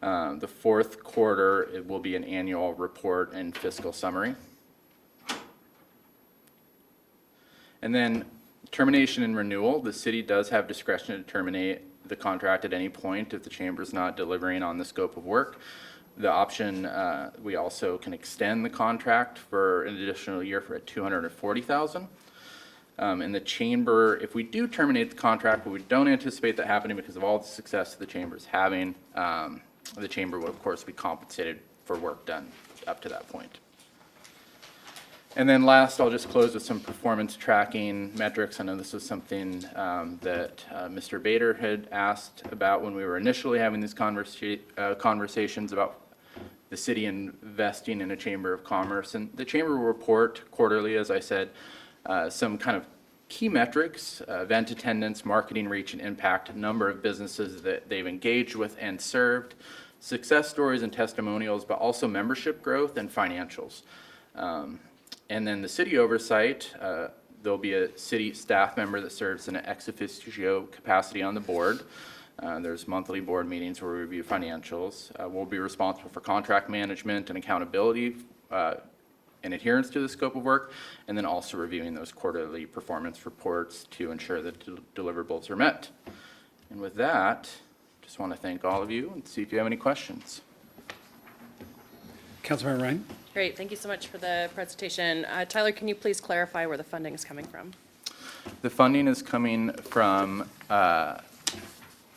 The fourth quarter, it will be an annual report and fiscal summary. And then termination and renewal, the city does have discretion to terminate the contract at any point if the chamber is not delivering on the scope of work. The option, we also can extend the contract for an additional year for $240,000. And the chamber, if we do terminate the contract, but we don't anticipate that happening because of all the success the chamber is having, the chamber will, of course, be compensated for work done up to that point. And then last, I'll just close with some performance tracking metrics. I know this was something that Mr. Bader had asked about when we were initially having these conversations about the city investing in a chamber of commerce. And the chamber will report quarterly, as I said, some kind of key metrics, event attendance, marketing reach and impact, number of businesses that they've engaged with and served, success stories and testimonials, but also membership growth and financials. And then the city oversight, there'll be a city staff member that serves in an ex officio capacity on the board. There's monthly board meetings where we review financials. We'll be responsible for contract management and accountability and adherence to the scope of work, and then also reviewing those quarterly performance reports to ensure that deliverables are met. And with that, just want to thank all of you and see if you have any questions. Councilmember Ryan? Great, thank you so much for the presentation. Tyler, can you please clarify where the funding is coming from? The funding is coming from a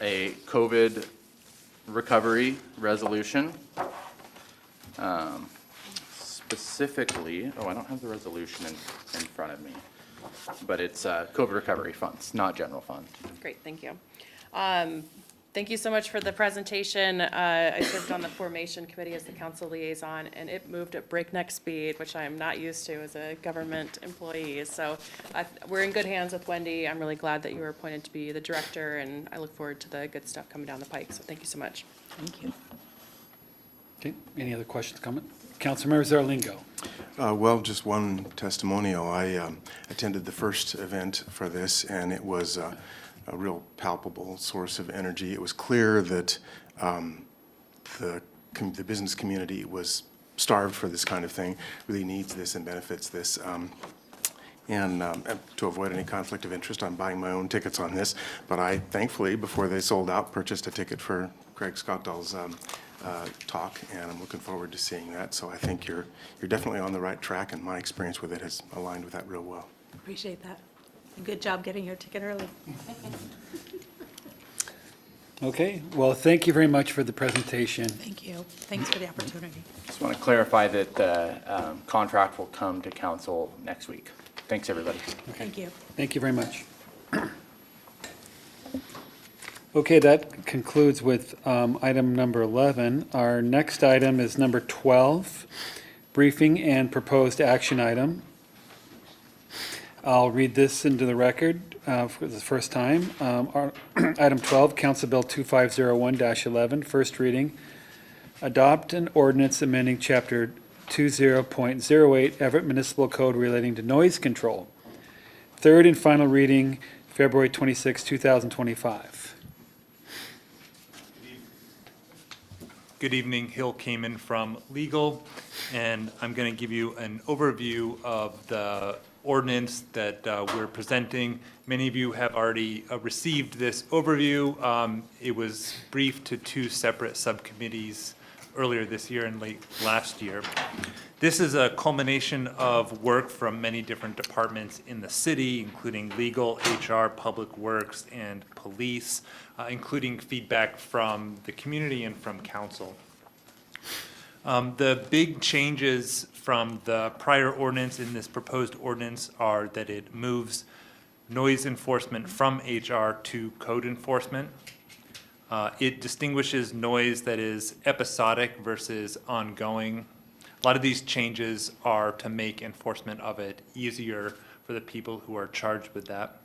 COVID recovery resolution. Specifically, I don't have the resolution in front of me, but it's COVID recovery funds, not general fund. Great, thank you. Thank you so much for the presentation. I served on the formation committee as the council liaison, and it moved at breakneck speed, which I am not used to as a government employee. So we're in good hands with Wendy. I'm really glad that you were appointed to be the director, and I look forward to the good stuff coming down the pike. So thank you so much. Thank you. Okay, any other questions, comments? Councilmember Zarlingo. Well, just one testimonial. I attended the first event for this, and it was a real palpable source of energy. It was clear that the business community was starved for this kind of thing, really needs this and benefits this. And to avoid any conflict of interest, I'm buying my own tickets on this. But I, thankfully, before they sold out, purchased a ticket for Craig Scottdall's talk, and I'm looking forward to seeing that. So I think you're definitely on the right track, and my experience with it has aligned with that real well. Appreciate that. Good job getting your ticket early. Okay, well, thank you very much for the presentation. Thank you. Thanks for the opportunity. Just want to clarify that the contract will come to council next week. Thanks, everybody. Thank you. Thank you very much. Okay, that concludes with item number 11. Our next item is number 12, briefing and proposed action item. I'll read this into the record for the first time. Item 12, Council Bill 2501-11, first reading. Adopt an ordinance amending Chapter 20.08 Everett Municipal Code relating to noise control. Third and final reading, February 26, 2025. Good evening, Hill Kamen from Legal, and I'm going to give you an overview of the ordinance that we're presenting. Many of you have already received this overview. It was briefed to two separate subcommittees earlier this year and late last year. This is a culmination of work from many different departments in the city, including legal, HR, public works, and police, including feedback from the community and from council. The big changes from the prior ordinance in this proposed ordinance are that it moves noise enforcement from HR to code enforcement. It distinguishes noise that is episodic versus ongoing. A lot of these changes are to make enforcement of it easier for the people who are charged with that.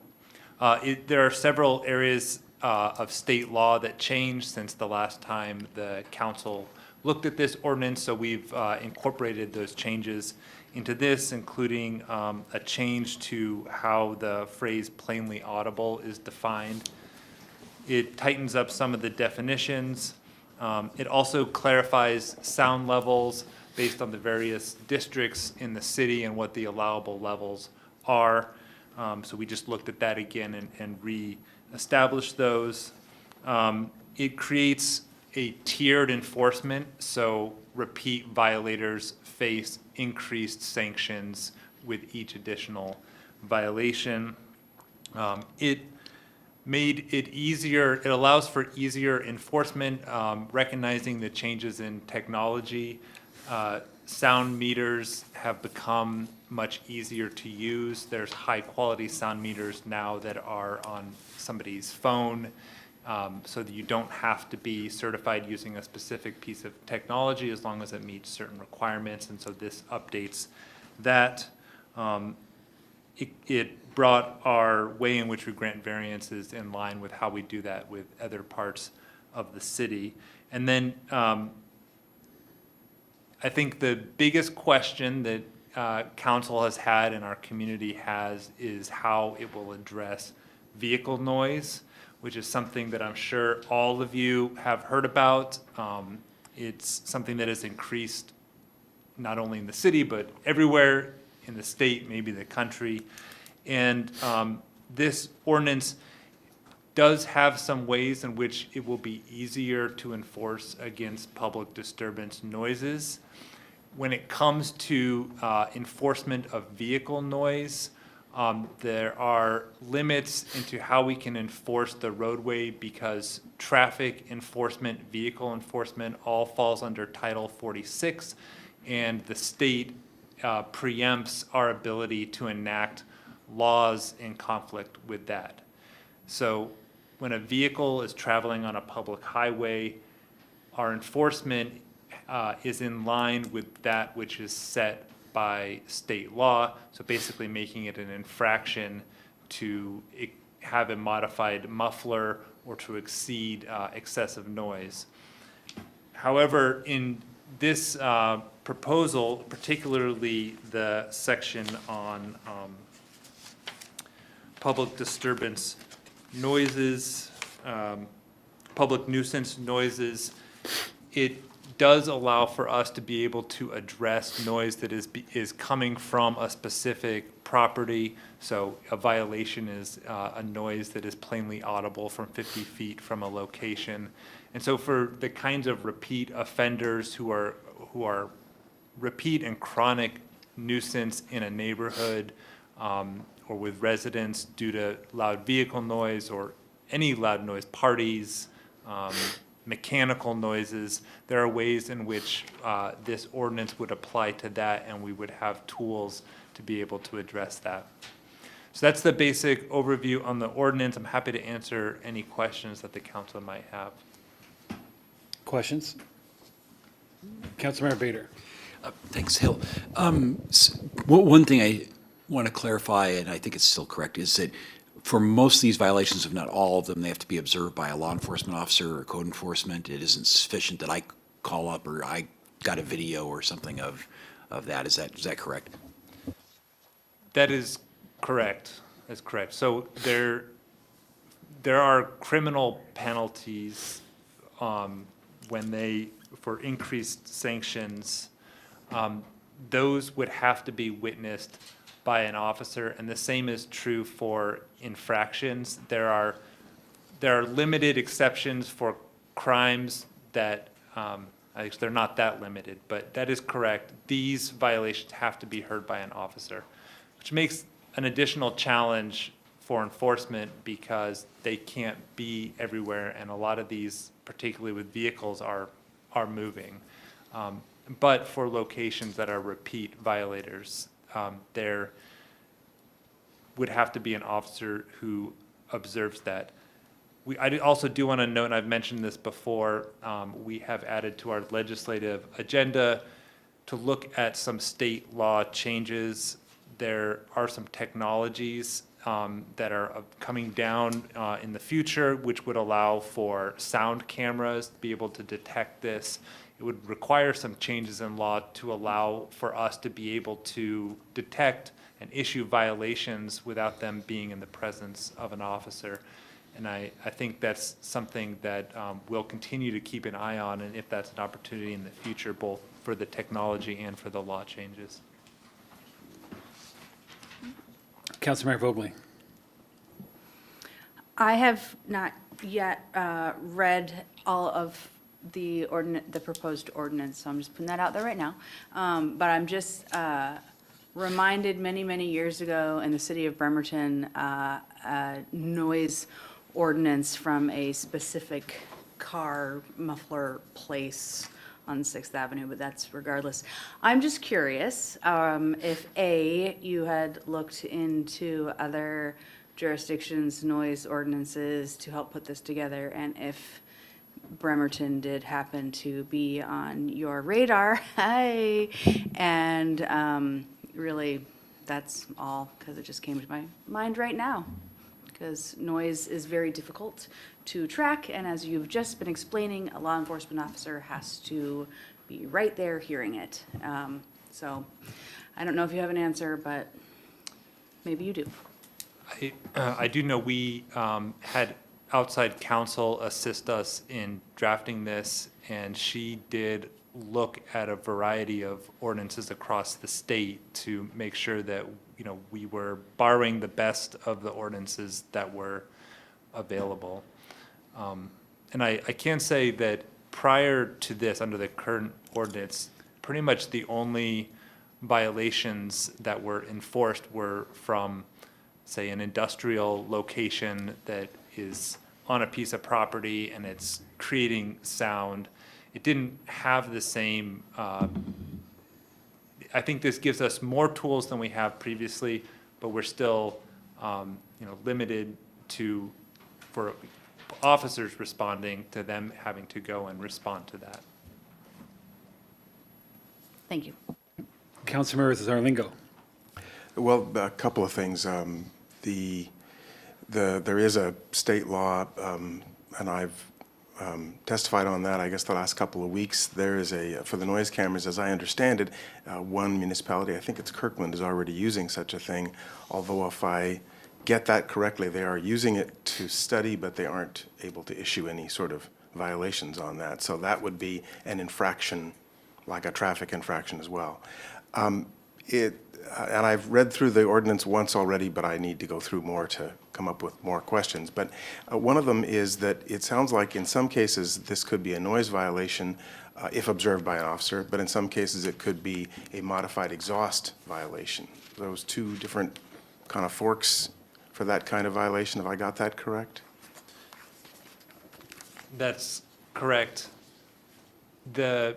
There are several areas of state law that changed since the last time the council looked at this ordinance, so we've incorporated those changes into this, including a change to how the phrase plainly audible is defined. It tightens up some of the definitions. It also clarifies sound levels based on the various districts in the city and what the allowable levels are. So we just looked at that again and re-established those. It creates a tiered enforcement, so repeat violators face increased sanctions with each additional violation. It made it easier, it allows for easier enforcement, recognizing the changes in technology. Sound meters have become much easier to use. There's high quality sound meters now that are on somebody's phone, so that you don't have to be certified using a specific piece of technology as long as it meets certain requirements, and so this updates that. It brought our way in which we grant variances in line with how we do that with other parts of the city. And then I think the biggest question that council has had and our community has is how it will address vehicle noise, which is something that I'm sure all of you have heard about. It's something that has increased not only in the city, but everywhere in the state, maybe the country. And this ordinance does have some ways in which it will be easier to enforce against public disturbance noises. When it comes to enforcement of vehicle noise, there are limits into how we can enforce the roadway because traffic enforcement, vehicle enforcement all falls under Title 46, and the state preempts our ability to enact laws in conflict with that. So when a vehicle is traveling on a public highway, our enforcement is in line with that which is set by state law, so basically making it an infraction to have a modified muffler or to exceed excessive noise. However, in this proposal, particularly the section on public disturbance noises, public nuisance noises, it does allow for us to be able to address noise that is coming from a specific property. So a violation is a noise that is plainly audible from 50 feet from a location. And so for the kinds of repeat offenders who are repeat and chronic nuisance in a neighborhood, or with residents due to loud vehicle noise or any loud noise, parties, mechanical noises, there are ways in which this ordinance would apply to that, and we would have tools to be able to address that. So that's the basic overview on the ordinance. I'm happy to answer any questions that the council might have. Questions? Councilmember Bader. Thanks, Hill. One thing I want to clarify, and I think it's still correct, is that for most of these violations, if not all of them, they have to be observed by a law enforcement officer or code enforcement. It isn't sufficient that I call up or I got a video or something of that. Is that correct? That is correct. That's correct. So there are criminal penalties for increased sanctions. Those would have to be witnessed by an officer, and the same is true for infractions. There are limited exceptions for crimes that, actually they're not that limited, but that is correct. These violations have to be heard by an officer, which makes an additional challenge for enforcement because they can't be everywhere, and a lot of these, particularly with vehicles, are moving. But for locations that are repeat violators, there would have to be an officer who observes that. I also do want to note, and I've mentioned this before, we have added to our legislative agenda to look at some state law changes. There are some technologies that are coming down in the future, which would allow for sound cameras to be able to detect this it would require some changes in law to allow for us to be able to detect and issue violations without them being in the presence of an officer. And I think that's something that we'll continue to keep an eye on, and if that's an opportunity in the future, both for the technology and for the law changes. Councilmember Vogely. I have not yet read all of the proposed ordinance, so I'm just putting that out there right now. But I'm just reminded many, many years ago in the city of Bremerton, a noise ordinance from a specific car muffler place on 6th Avenue, but that's regardless. I'm just curious if A, you had looked into other jurisdictions' noise ordinances to help put this together, and if Bremerton did happen to be on your radar. Hi. And really, that's all, because it just came to my mind right now. Because noise is very difficult to track, and as you've just been explaining, a law enforcement officer has to be right there hearing it. So I don't know if you have an answer, but maybe you do. I do know we had outside counsel assist us in drafting this, and she did look at a variety of ordinances across the state to make sure that, you know, we were borrowing the best of the ordinances that were available. And I can say that prior to this, under the current ordinance, pretty much the only violations that were enforced were from, say, an industrial location that is on a piece of property and it's creating sound. It didn't have the same, I think this gives us more tools than we have previously, but we're still, limited to, for officers responding to them having to go and respond to that. Thank you. Councilmember Zarlingo. Well, a couple of things. There is a state law, and I've testified on that, I guess, the last couple of weeks. There is for the noise cameras, as I understand it, one municipality, I think it's Kirkland, is already using such a thing. Although if I get that correctly, they are using it to study, but they aren't able to issue any sort of violations on that. So that would be an infraction, like a traffic infraction as well. And I've read through the ordinance once already, but I need to go through more to come up with more questions. But one of them is that it sounds like in some cases this could be a noise violation if observed by an officer, but in some cases it could be a modified exhaust violation. Those two different kind of forks for that kind of violation. Have I got that correct? That's correct. There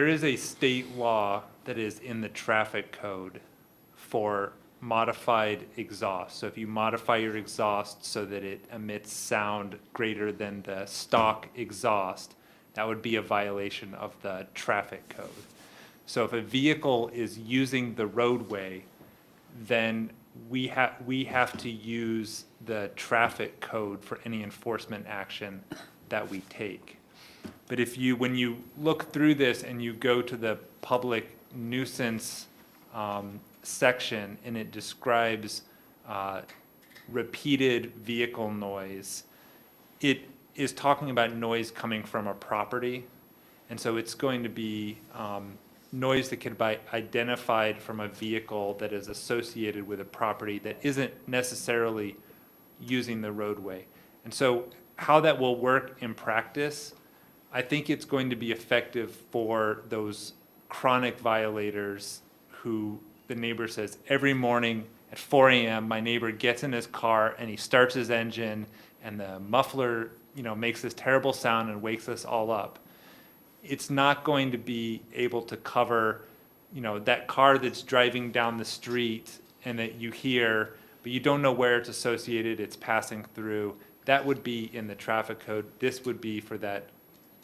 is a state law that is in the traffic code for modified exhaust. So if you modify your exhaust so that it emits sound greater than the stock exhaust, that would be a violation of the traffic code. So if a vehicle is using the roadway, then we have to use the traffic code for any enforcement action that we take. But when you look through this and you go to the public nuisance section, and it describes repeated vehicle noise, it is talking about noise coming from a property. And so it's going to be noise that can be identified from a vehicle that is associated with a property that isn't necessarily using the roadway. And so how that will work in practice, I think it's going to be effective for those chronic violators who the neighbor says, every morning at 4 a.m., my neighbor gets in his car and he starts his engine and the muffler, makes this terrible sound and wakes us all up. It's not going to be able to cover, that car that's driving down the street and that you hear, but you don't know where it's associated, it's passing through. That would be in the traffic code. This would be for that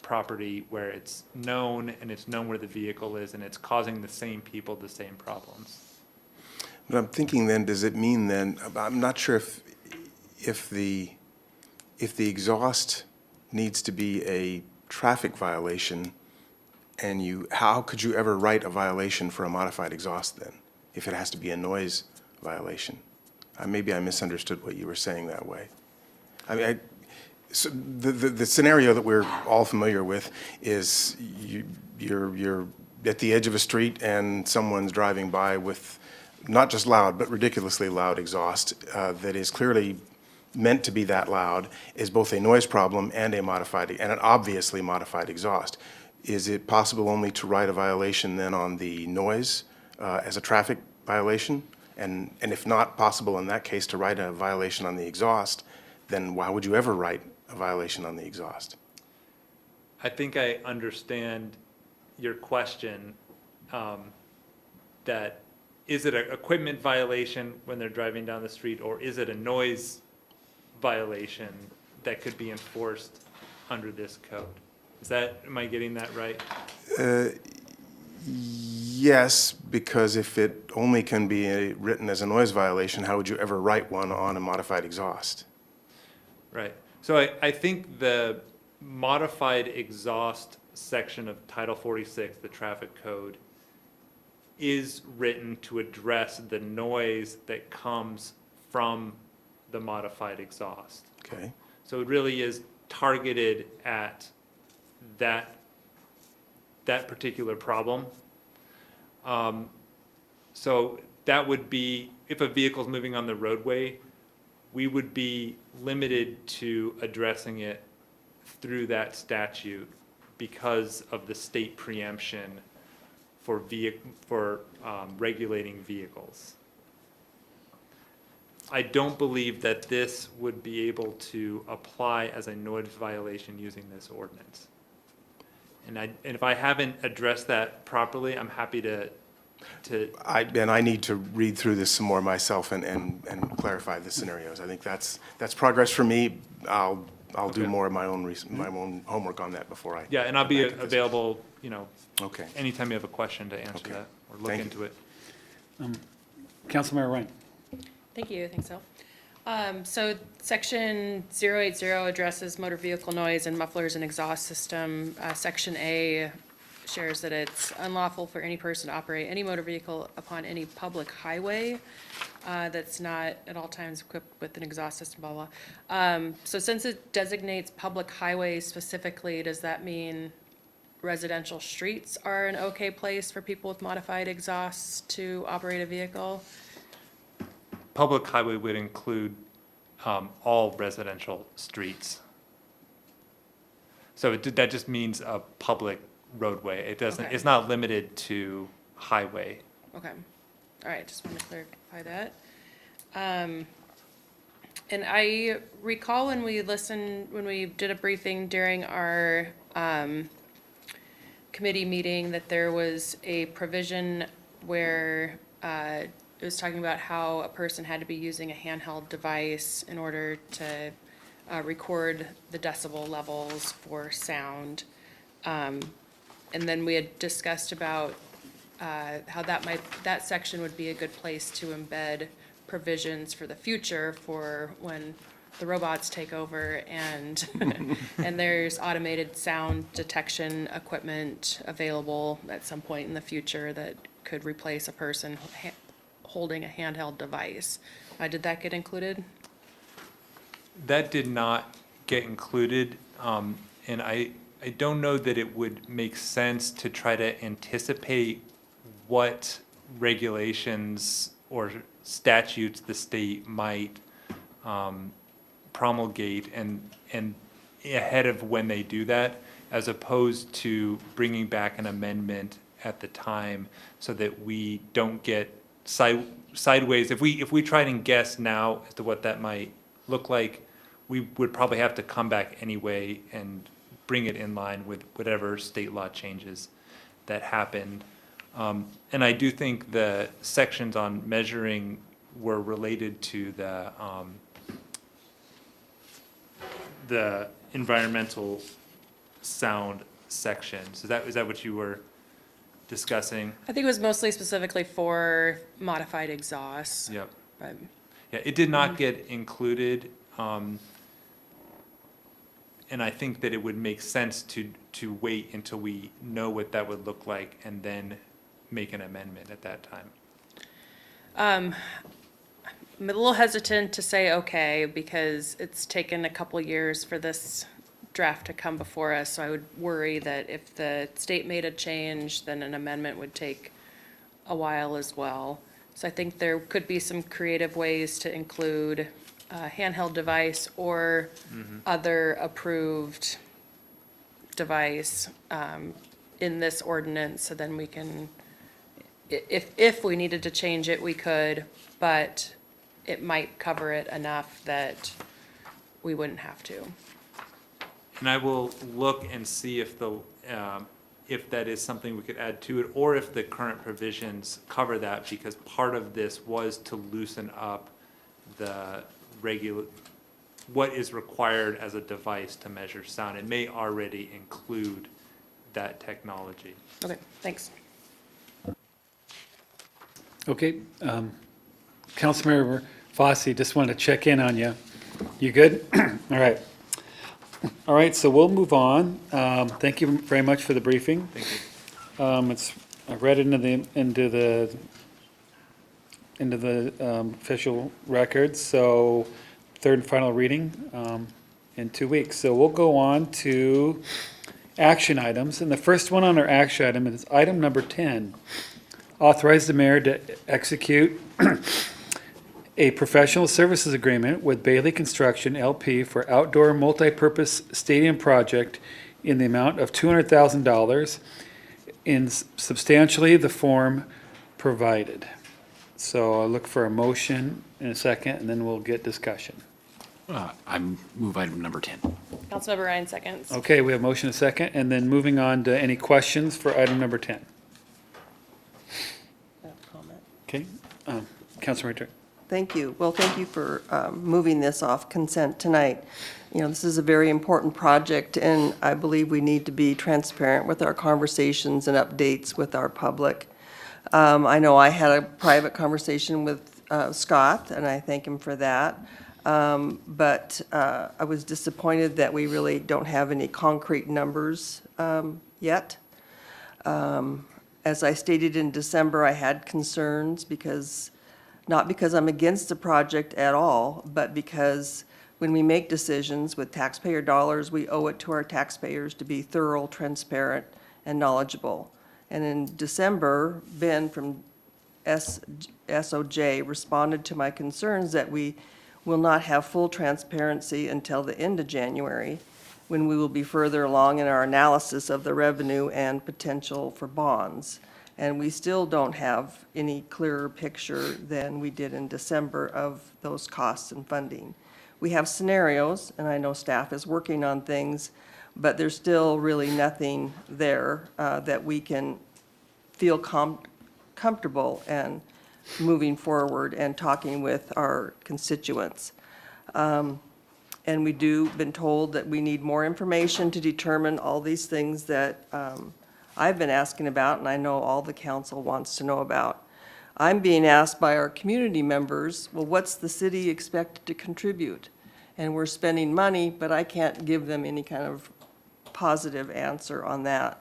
property where it's known and it's known where the vehicle is and it's causing the same people the same problems. But I'm thinking then, does it mean then, I'm not sure if the exhaust needs to be a traffic violation, and how could you ever write a violation for a modified exhaust then, if it has to be a noise violation? Maybe I misunderstood what you were saying that way. I mean, so the scenario that we're all familiar with is you're at the edge of a street and someone's driving by with not just loud, but ridiculously loud exhaust that is clearly meant to be that loud, is both a noise problem and an obviously modified exhaust. Is it possible only to write a violation then on the noise as a traffic violation? And if not possible in that case to write a violation on the exhaust, then why would you ever write a violation on the exhaust? I think I understand your question, that is it an equipment violation when they're driving down the street, or is it a noise violation that could be enforced under this code? Am I getting that right? Yes, because if it only can be written as a noise violation, how would you ever write one on a modified exhaust? Right. So I think the modified exhaust section of Title 46, the traffic code, is written to address the noise that comes from the modified exhaust. Okay. So it really is targeted at that particular problem. So that would be, if a vehicle is moving on the roadway, we would be limited to addressing it through that statute because of the state preemption for regulating vehicles. I don't believe that this would be able to apply as a noise violation using this ordinance. And if I haven't addressed that properly, I'm happy to. I need to read through this some more myself and clarify the scenarios. I think that's progress for me. I'll do more of my own homework on that before I. Yeah, and I'll be available, Okay. anytime you have a question to answer that or look Thank into it. Councilmember Ryan. Thank you, thanks, Al. So section 080 addresses motor vehicle noise and mufflers and exhaust system. Section A shares that it's unlawful for any person to operate any motor vehicle upon any public highway that's not at all times equipped with an exhaust system, blah, blah. So since it designates public highways specifically, does that mean residential streets are an okay place for people with modified exhausts to operate a vehicle? Public highway would include all residential streets. So that just means a public roadway. It doesn't, Okay. It's not limited to highway. Okay, all right, just wanted to clarify that. And I recall when we did a briefing during our committee meeting that there was a provision where it was talking about how a person had to be using a handheld device in order to record the decibel levels for sound. And then we had discussed about how that section would be a good place to embed provisions for the future for when the robots take over and and there's automated sound detection equipment available at some point in the future that could replace a person holding a handheld device. Did that get included? That did not get included, and I don't know that it would make sense to try to anticipate what regulations or statutes the state might promulgate and ahead of when they do that, as opposed to bringing back an amendment at the time so that we don't get sideways. If we try and guess now as to what that might look like, we would probably have to come back anyway and bring it in line with whatever state law changes that happened. And I do think the sections on measuring were related to the environmental sound sections. Is that what you were discussing? I think it was mostly specifically for modified exhausts. Yep. But Yeah, it did not get included. And I think that it would make sense to wait until we know what that would look like and then make an amendment at that time. I'm a little hesitant to say okay, because it's taken a couple years for this draft to come before us, so I would worry that if the state made a change, then an amendment would take a while as well. So I think there could be some creative ways to include a handheld device or other approved device in this ordinance, so then we can, if we needed to change it, we could, but it might cover it enough that we wouldn't have to. And I will look and see if if that is something we could add to it, or if the current provisions cover that, because part of this was to loosen up the what is required as a device to measure sound. It may already include that technology. Okay, thanks. Okay, Councilmember Fossey, just wanted to check in on you. You good? All right. All right, so we'll move on. Thank you very much for the briefing. Thank you. I read it into the official records, so third and final reading in 2 weeks. So we'll go on to action items, and the first one on our action item is item number 10. Authorize the mayor to execute a professional services agreement with Bailey Construction LP for outdoor multipurpose stadium project in the amount of $200,000 in substantially the form provided. So I'll look for a motion in a second, and then we'll get discussion. I move item number 10. Councilmember Ryan seconds. Okay, we have motion and a second, and then moving on to any questions for item number 10. Okay, Councilor Ritter. Thank you. Well, thank you for moving this off consent tonight. You know, this is a very important project, and I believe we need to be transparent with our conversations and updates with our public. I know I had a private conversation with Scott, and I thank him for that. But I was disappointed that we really don't have any concrete numbers yet. As I stated in December, I had concerns because, not because I'm against the project at all, but because when we make decisions with taxpayer dollars, we owe it to our taxpayers to be thorough, transparent, and knowledgeable. And in December, Ben from SOJ responded to my concerns that we will not have full transparency until the end of January, when we will be further along in our analysis of the revenue and potential for bonds. And we still don't have any clearer picture than we did in December of those costs and funding. We have scenarios, and I know staff is working on things, but there's still really nothing there that we can feel comfortable and moving forward and talking with our constituents. And we been told that we need more information to determine all these things that I've been asking about, and I know all the council wants to know about. I'm being asked by our community members, well, what's the city expected to contribute? And we're spending money, but I can't give them any kind of positive answer on that.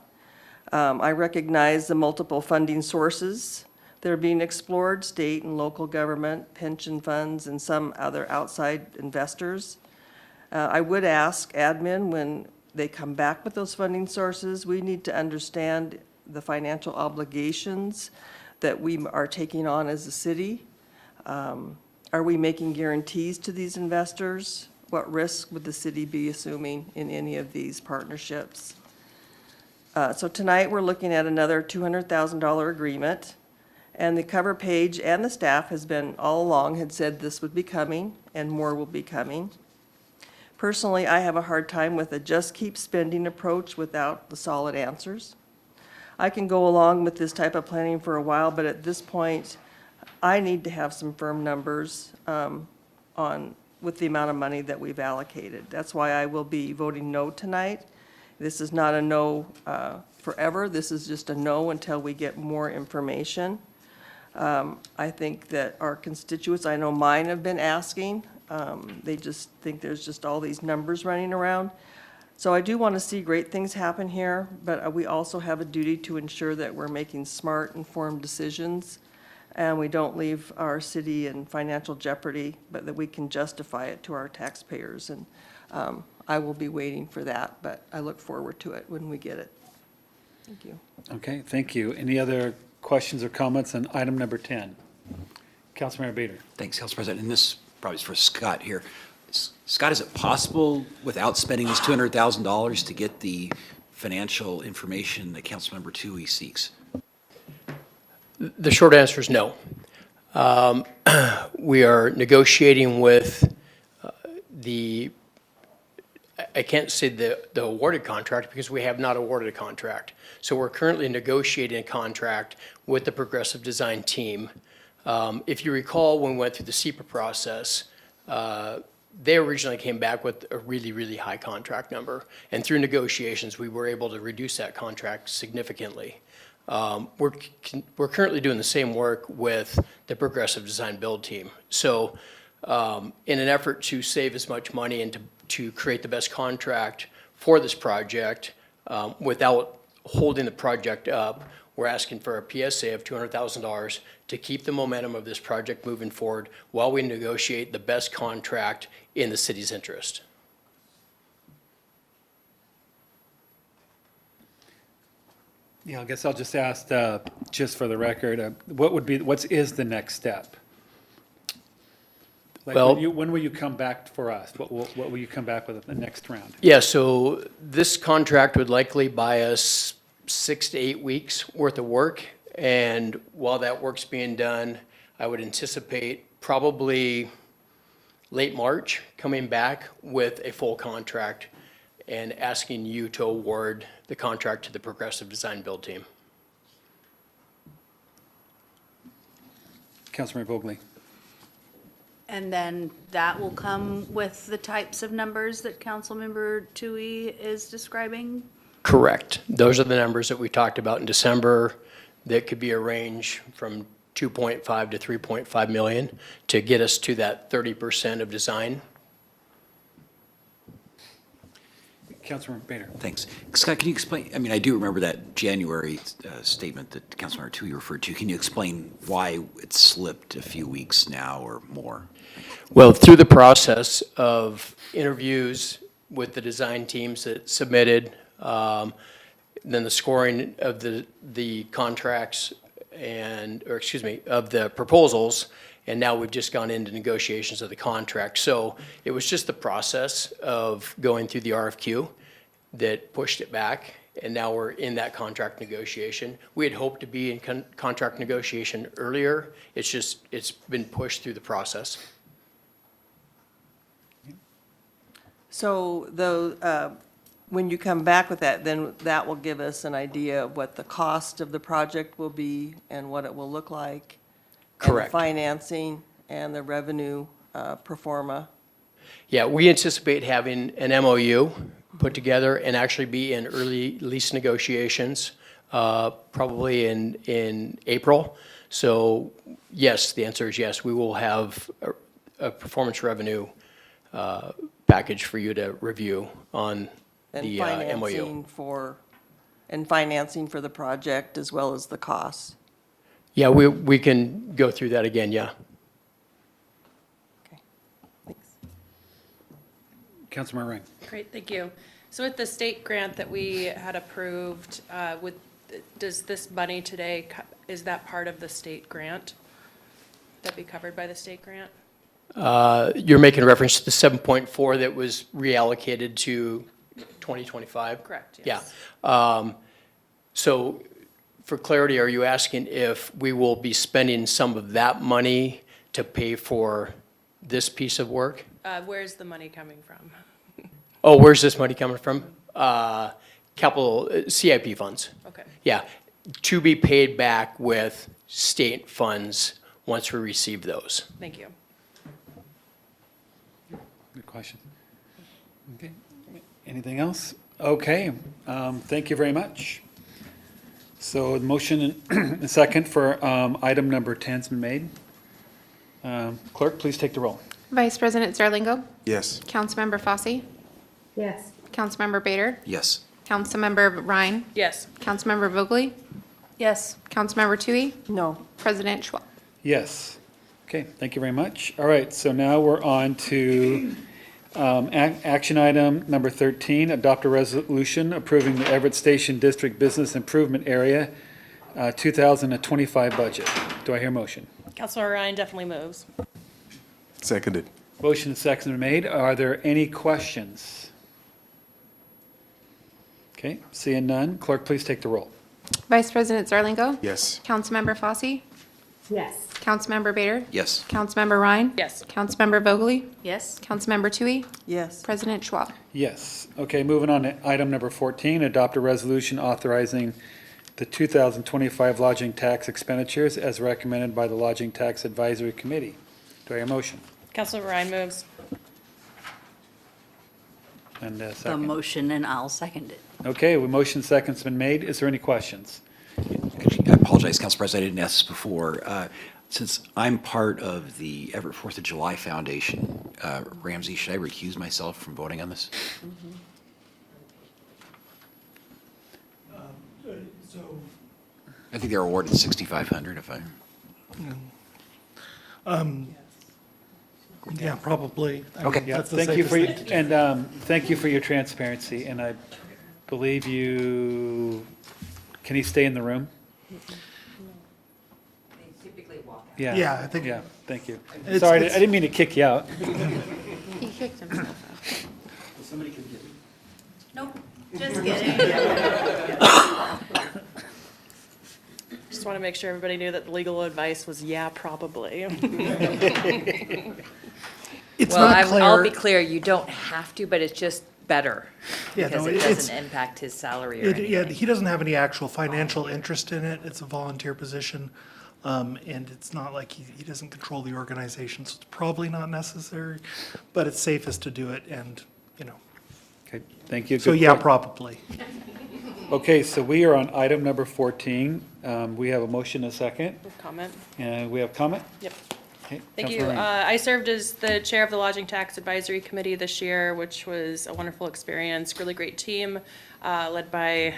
I recognize the multiple funding sources that are being explored, state and local government, pension funds, and some other outside investors. I would ask admin, when they come back with those funding sources, we need to understand the financial obligations that we are taking on as a city. Are we making guarantees to these investors? What risk would the city be assuming in any of these partnerships? So tonight, we're looking at another $200,000 agreement, and the cover page and the staff has been, all along, had said this would be coming, and more will be coming. Personally, I have a hard time with a just keep spending approach without the solid answers. I can go along with this type of planning for a while, but at this point, I need to have some firm numbers with the amount of money that we've allocated. That's why I will be voting no tonight. This is not a no forever. This is just a no until we get more information. I think that our constituents, I know mine have been asking, they just think there's just all these numbers running around. So I do want to see great things happen here, but we also have a duty to ensure that we're making smart, informed decisions, and we don't leave our city in financial jeopardy, but that we can justify it to our taxpayers. And I will be waiting for that, but I look forward to it when we get it. Thank you. Okay, thank you. Any other questions or comments on item number 10? Councilmember Bader. Thanks, Council President. And this probably is for Scott here. Scott, is it possible without spending this $200,000 to get the financial information that Councilmember Toohey seeks? The short answer is no. We are negotiating with I can't say the awarded contract because we have not awarded a contract. So we're currently negotiating a contract with the Progressive Design team. If you recall, when we went through the SEPA process, they originally came back with a really, really high contract number. And through negotiations, we were able to reduce that contract significantly. We're currently doing the same work with the Progressive Design Build team. So in an effort to save as much money and to create the best contract for this project without holding the project up, we're asking for a PSA of $200,000 to keep the momentum of this project moving forward while we negotiate the best contract in the city's interest. Yeah, I guess I'll just ask, just for the record, what is the next step? Like, Well- when will you come back for us? What will you come back with at the next round? Yeah, so this contract would likely buy us 6 to 8 weeks worth of work. And while that work's being done, I would anticipate probably late March coming back with a full contract and asking you to award the contract to the Progressive Design Build team. Councilmember Vogely. And then that will come with the types of numbers that Councilmember Toohey is describing? Correct. Those are the numbers that we talked about in December. That could be a range from 2.5 to 3.5 million to get us to that 30% of design. Councilmember Bader. Thanks. Scott, can you explain, I mean, I do remember that January statement that Councilmember Toohey referred to. Can you explain why it slipped a few weeks now or more? Well, through the process of interviews with the design teams that submitted, then the scoring of the contracts of the proposals, and now we've just gone into negotiations of the contract. So it was just the process of going through the RFQ that pushed it back, and now we're in that contract negotiation. We had hoped to be in contract negotiation earlier. It's been pushed through the process. So when you come back with that, then that will give us an idea of what the cost of the project will be and what it will look like. Correct. And the financing and the revenue pro forma. Yeah, we anticipate having an MOU put together and actually be in early lease negotiations, probably in April. So yes, the answer is yes, we will have a performance revenue package for you to review on the MOU. And financing for the project as well as the costs. Yeah, we can go through that again, yeah. Okay, thanks. Councilmember Ring. Great, thank you. So with the state grant that we had approved, does this money today, is that part of the state grant? That be covered by the state grant? You're making reference to the 7.4 that was reallocated to 2025? Correct, yes. Yeah. So for clarity, are you asking if we will be spending some of that money to pay for this piece of work? Where's the money coming from? Oh, where's this money coming from? Capital, CIP funds. Okay. Yeah, to be paid back with state funds once we receive those. Thank you. Good question. Okay. Anything else? Okay. Thank you very much. So the motion and second for item number 10 has been made. Clerk, please take the roll. Vice President Zarlingo. Yes. Councilmember Fosse. Yes. Councilmember Bader? Yes. Councilmember Ryan? Yes. Councilmember Vogely? Yes. Councilmember Tui? No. President Schwab? Yes. Okay, thank you very much. All right, so now we're on to action item number 13, adopt a resolution approving the Everett Station District Business Improvement Area 2025 budget. Do I hear a motion? Councilmember Ryan definitely moves. Seconded. Motion and second are made. Are there any questions? Okay, seeing none, clerk, please take the roll. Vice President Zarlingo? Yes. Councilmember Fosse? Yes. Councilmember Bader? Yes. Councilmember Ryan? Yes. Councilmember Vogely? Yes. Councilmember Tui? Yes. President Schwab? Yes. Okay, moving on to item number 14, adopt a resolution authorizing the 2025 lodging tax expenditures as recommended by the Lodging Tax Advisory Committee. Do I hear a motion? Councilmember Ryan moves. And a The second. motion, and I'll second it. Okay, well, motion second's been made. Is there any questions? Actually, I apologize, Council President, I didn't ask this before. Since I'm part of the Everett 4th of July Foundation, Ramsey, should I recuse myself from voting on this? I think they're awarded 6,500 if I... Yeah, probably. I mean, Okay. Yeah, that's the thank you for, safest thing to do. and thank you for your transparency, and I believe you, can he stay in the room? Yeah. Yeah, I think- Yeah, thank you. It's- Sorry, I it's- didn't mean to kick you out. He kicked himself out. Somebody can get it. Nope, just kidding. Just want to make sure everybody knew that the legal advice was, yeah, probably. It's Well, not I'll be clear. clear, you don't have to, but it's just better. Yeah, Because no, it it's- doesn't impact his salary or Yeah, anything. he doesn't have any actual financial interest in it. It's a volunteer position. And it's not like he doesn't control the organization, so it's probably not necessary, but it's safest to do it and, you know. Okay, thank you. So Good yeah, point. probably. Okay, so we are on item number 14. We have a motion and a second. Comment? And we have comment? Yep. Okay, Thank you. Councilor Ryan. I served as the chair of the Lodging Tax Advisory Committee this year, which was a wonderful experience. Really great team, led by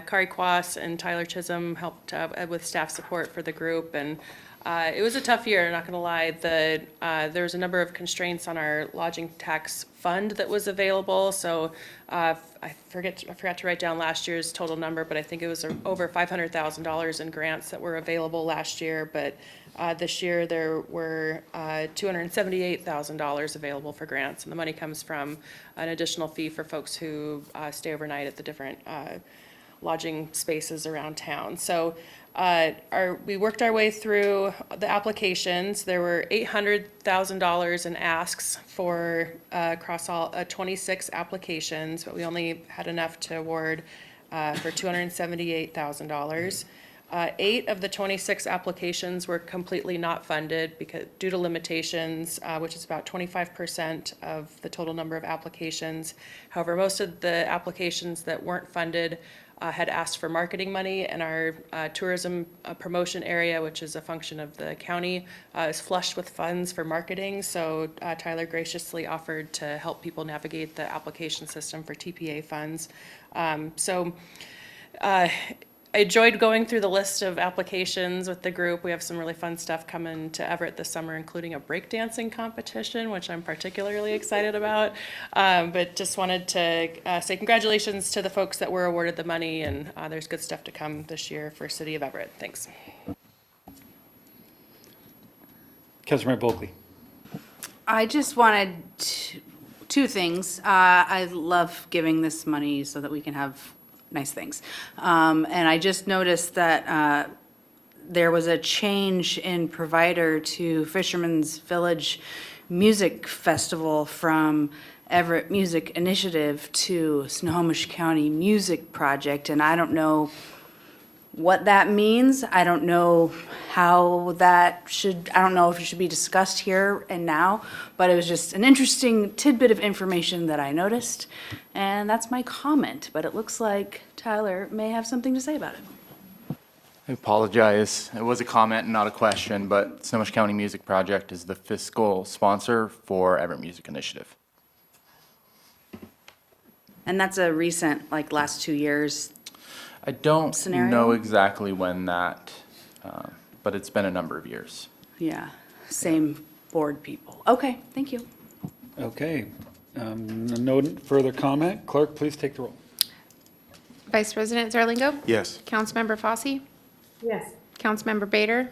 Kari Kwas and Tyler Chisholm, helped with staff support for the group. And it was a tough year, not going to lie. There was a number of constraints on our lodging tax fund that was available. So I forgot to write down last year's total number, but I think it was over $500,000 in grants that were available last year. But this year, there were $278,000 available for grants, and the money comes from an additional fee for folks who stay overnight at the different lodging spaces around town. So we worked our way through the applications. There were $800,000 in asks for across all 26 applications, but we only had enough to award for $278,000. 8 of the 26 applications were completely not funded because due to limitations, which is about 25% of the total number of applications. However, most of the applications that weren't funded had asked for marketing money, and our tourism promotion area, which is a function of the county, is flushed with funds for marketing. So Tyler graciously offered to help people navigate the application system for TPA funds. I enjoyed going through the list of applications with the group. We have some really fun stuff coming to Everett this summer, including a breakdancing competition, which I'm particularly excited about. But just wanted to say congratulations to the folks that were awarded the money, and there's good stuff to come this year for City of Everett. Thanks. Councilmember Bulkley. I just wanted two things. I love giving this money so that we can have nice things. And I just noticed that there was a change in provider to Fisherman's Village Music Festival from Everett Music Initiative to Snohomish County Music Project, and I don't know what that means. I don't know how that should, I don't know if it should be discussed here and now, but it was just an interesting tidbit of information that I noticed, and that's my comment, but it looks like Tyler may have something to say about it. I apologize. It was a comment and not a question, but Snohomish County Music Project is the fiscal sponsor for Everett Music Initiative. And that's a recent, like, last 2 years? I don't Scenario? know exactly when that, but it's been a number of years. Yeah, same board people. Okay, thank you. Okay. No further comment. Clerk, please take the roll. Vice President Zarlingo? Yes. Councilmember Fosse? Yes. Councilmember Bader?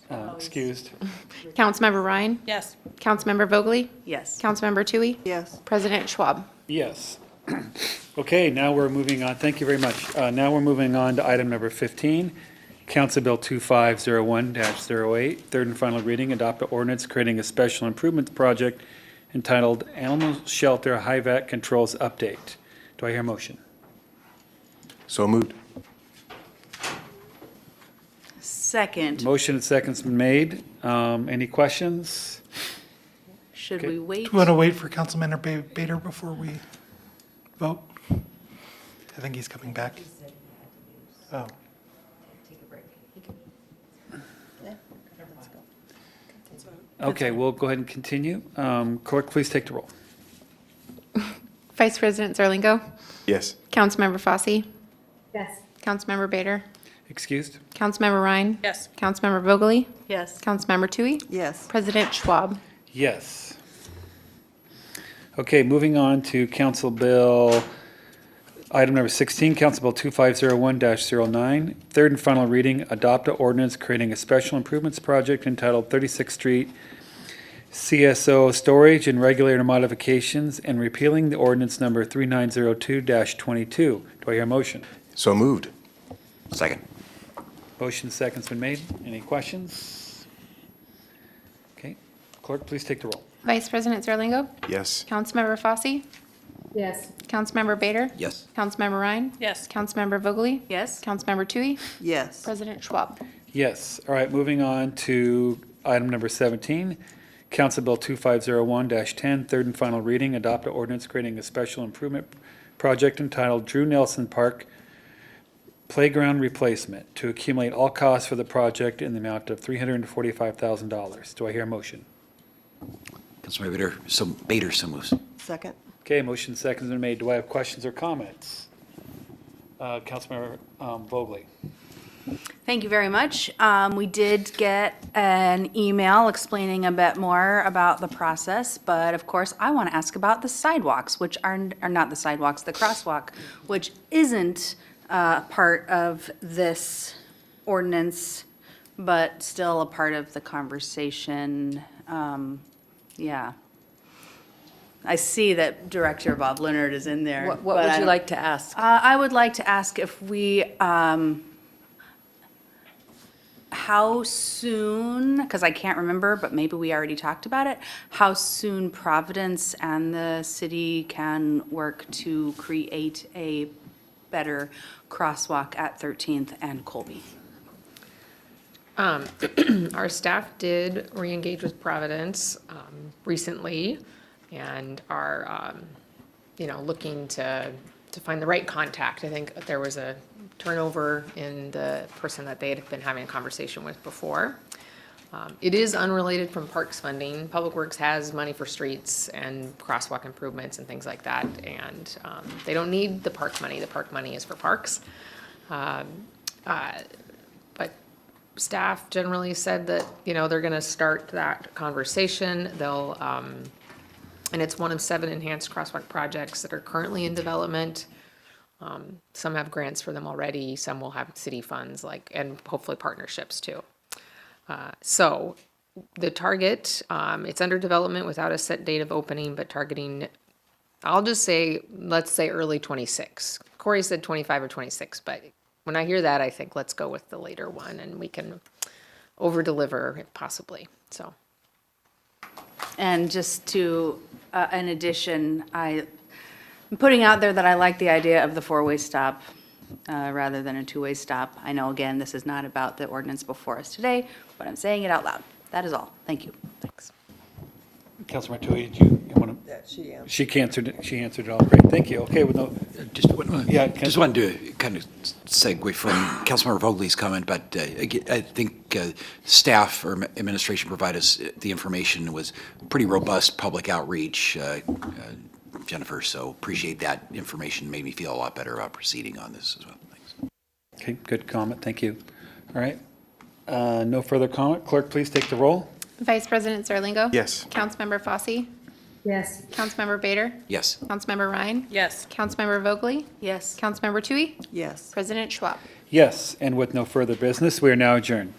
Excused. Councilmember Ryan? Yes. Councilmember Vogely? Yes. Councilmember Tui? Yes. President Schwab? Yes. Okay, now we're moving on. Thank you very much. Now we're moving on to item number 15, Council Bill 2501-08, third and final reading, adopt an ordinance creating a special improvements project entitled Animal Shelter High-Vat Controls Update. Do I hear a motion? So moved. Second, Motion and seconds been made. Any questions? should Okay. we wait? Do you want to wait for Councilmember Bader before we vote? I think he's coming back. Oh. Okay, we'll go ahead and continue. Clerk, please take the roll. Vice President Zarlingo? Yes. Councilmember Fosse? Yes. Councilmember Bader? Excused? Councilmember Ryan? Yes. Councilmember Vogely? Yes. Councilmember Tui? Yes. President Schwab? Yes. Okay, moving on to Council Bill, item number 16, Council Bill 2501-09, third and final reading, adopt an ordinance creating a special improvements project entitled 36th Street CSO Storage and Regulator Modifications and repealing the ordinance number 3902-22. Do I hear a motion? So moved. Second. Motion seconds been made. Any questions? Okay, clerk, please take the roll. Vice President Zarlingo? Yes. Councilmember Fosse? Yes. Councilmember Bader? Yes. Councilmember Ryan? Yes. Councilmember Vogely? Yes. Councilmember Tui? Yes. President Schwab? Yes. All right, moving on to item number 17, Council Bill 2501-10, third and final reading, adopt an ordinance creating a special improvement project entitled Drew Nelson Park Playground Replacement to accumulate all costs for the project in the amount of $345,000. Do I hear a motion? Councilmember Bader, so moves. Second? Okay, motion seconds been made. Do I have questions or comments? Councilmember Vogely. Thank you very much. We did get an email explaining a bit more about the process, but of course, I want to ask about the sidewalks, which are not the sidewalks, the crosswalk, which isn't part of this ordinance, but still a part of the conversation. Yeah. I see that Director Bob Leonard is in there. What but would I- you like to ask? I would like to ask if we, how soon, because I can't remember, but maybe we already talked about it, how soon Providence and the city can work to create a better crosswalk at 13th and Colby. Our staff did re-engage with Providence recently and are, looking to find the right contact. I think there was a turnover in the person that they had been having a conversation with before. It is unrelated from parks funding. Public Works has money for streets and crosswalk improvements and things like that, and they don't need the park money. The park money is for parks. But staff generally said that, they're gonna start that conversation. They'll, and it's one of 7 enhanced crosswalk projects that are currently in development. Some have grants for them already, some will have city funds, and hopefully partnerships too. So the target, it's under development without a set date of opening, but targeting, I'll just say, let's say early 26. Corey said 25 or 26, but when I hear that, I think let's go with the later one and we can over-deliver possibly, so. And just to, in addition, I'm putting out there that I like the idea of the 4-way stop rather than a 2-way stop. I know, again, this is not about the ordinance before us today, but I'm saying it out loud. That is all. Thank you. Thanks. Councilmember Tui, did you want to? Yeah, she answered. She answered it all. Great, thank you. Okay, with no, Just yeah, wanted to kind of segue from Councilmember Vogel's comment, but I think staff or administration provided us the information. It was pretty robust public outreach, Jennifer, so appreciate that information, made me feel a lot better about proceeding on this as well. Thanks. Okay, good comment, thank you. All right, no further comment. Clerk, please take the roll. Vice President Zerlingo? Yes. Councilmember Fosse? Yes. Councilmember Bader? Yes. Councilmember Ryan? Yes. Councilmember Vogely? Yes. Councilmember Tui? Yes. President Schwab. Yes, and with no further business, we are now adjourned.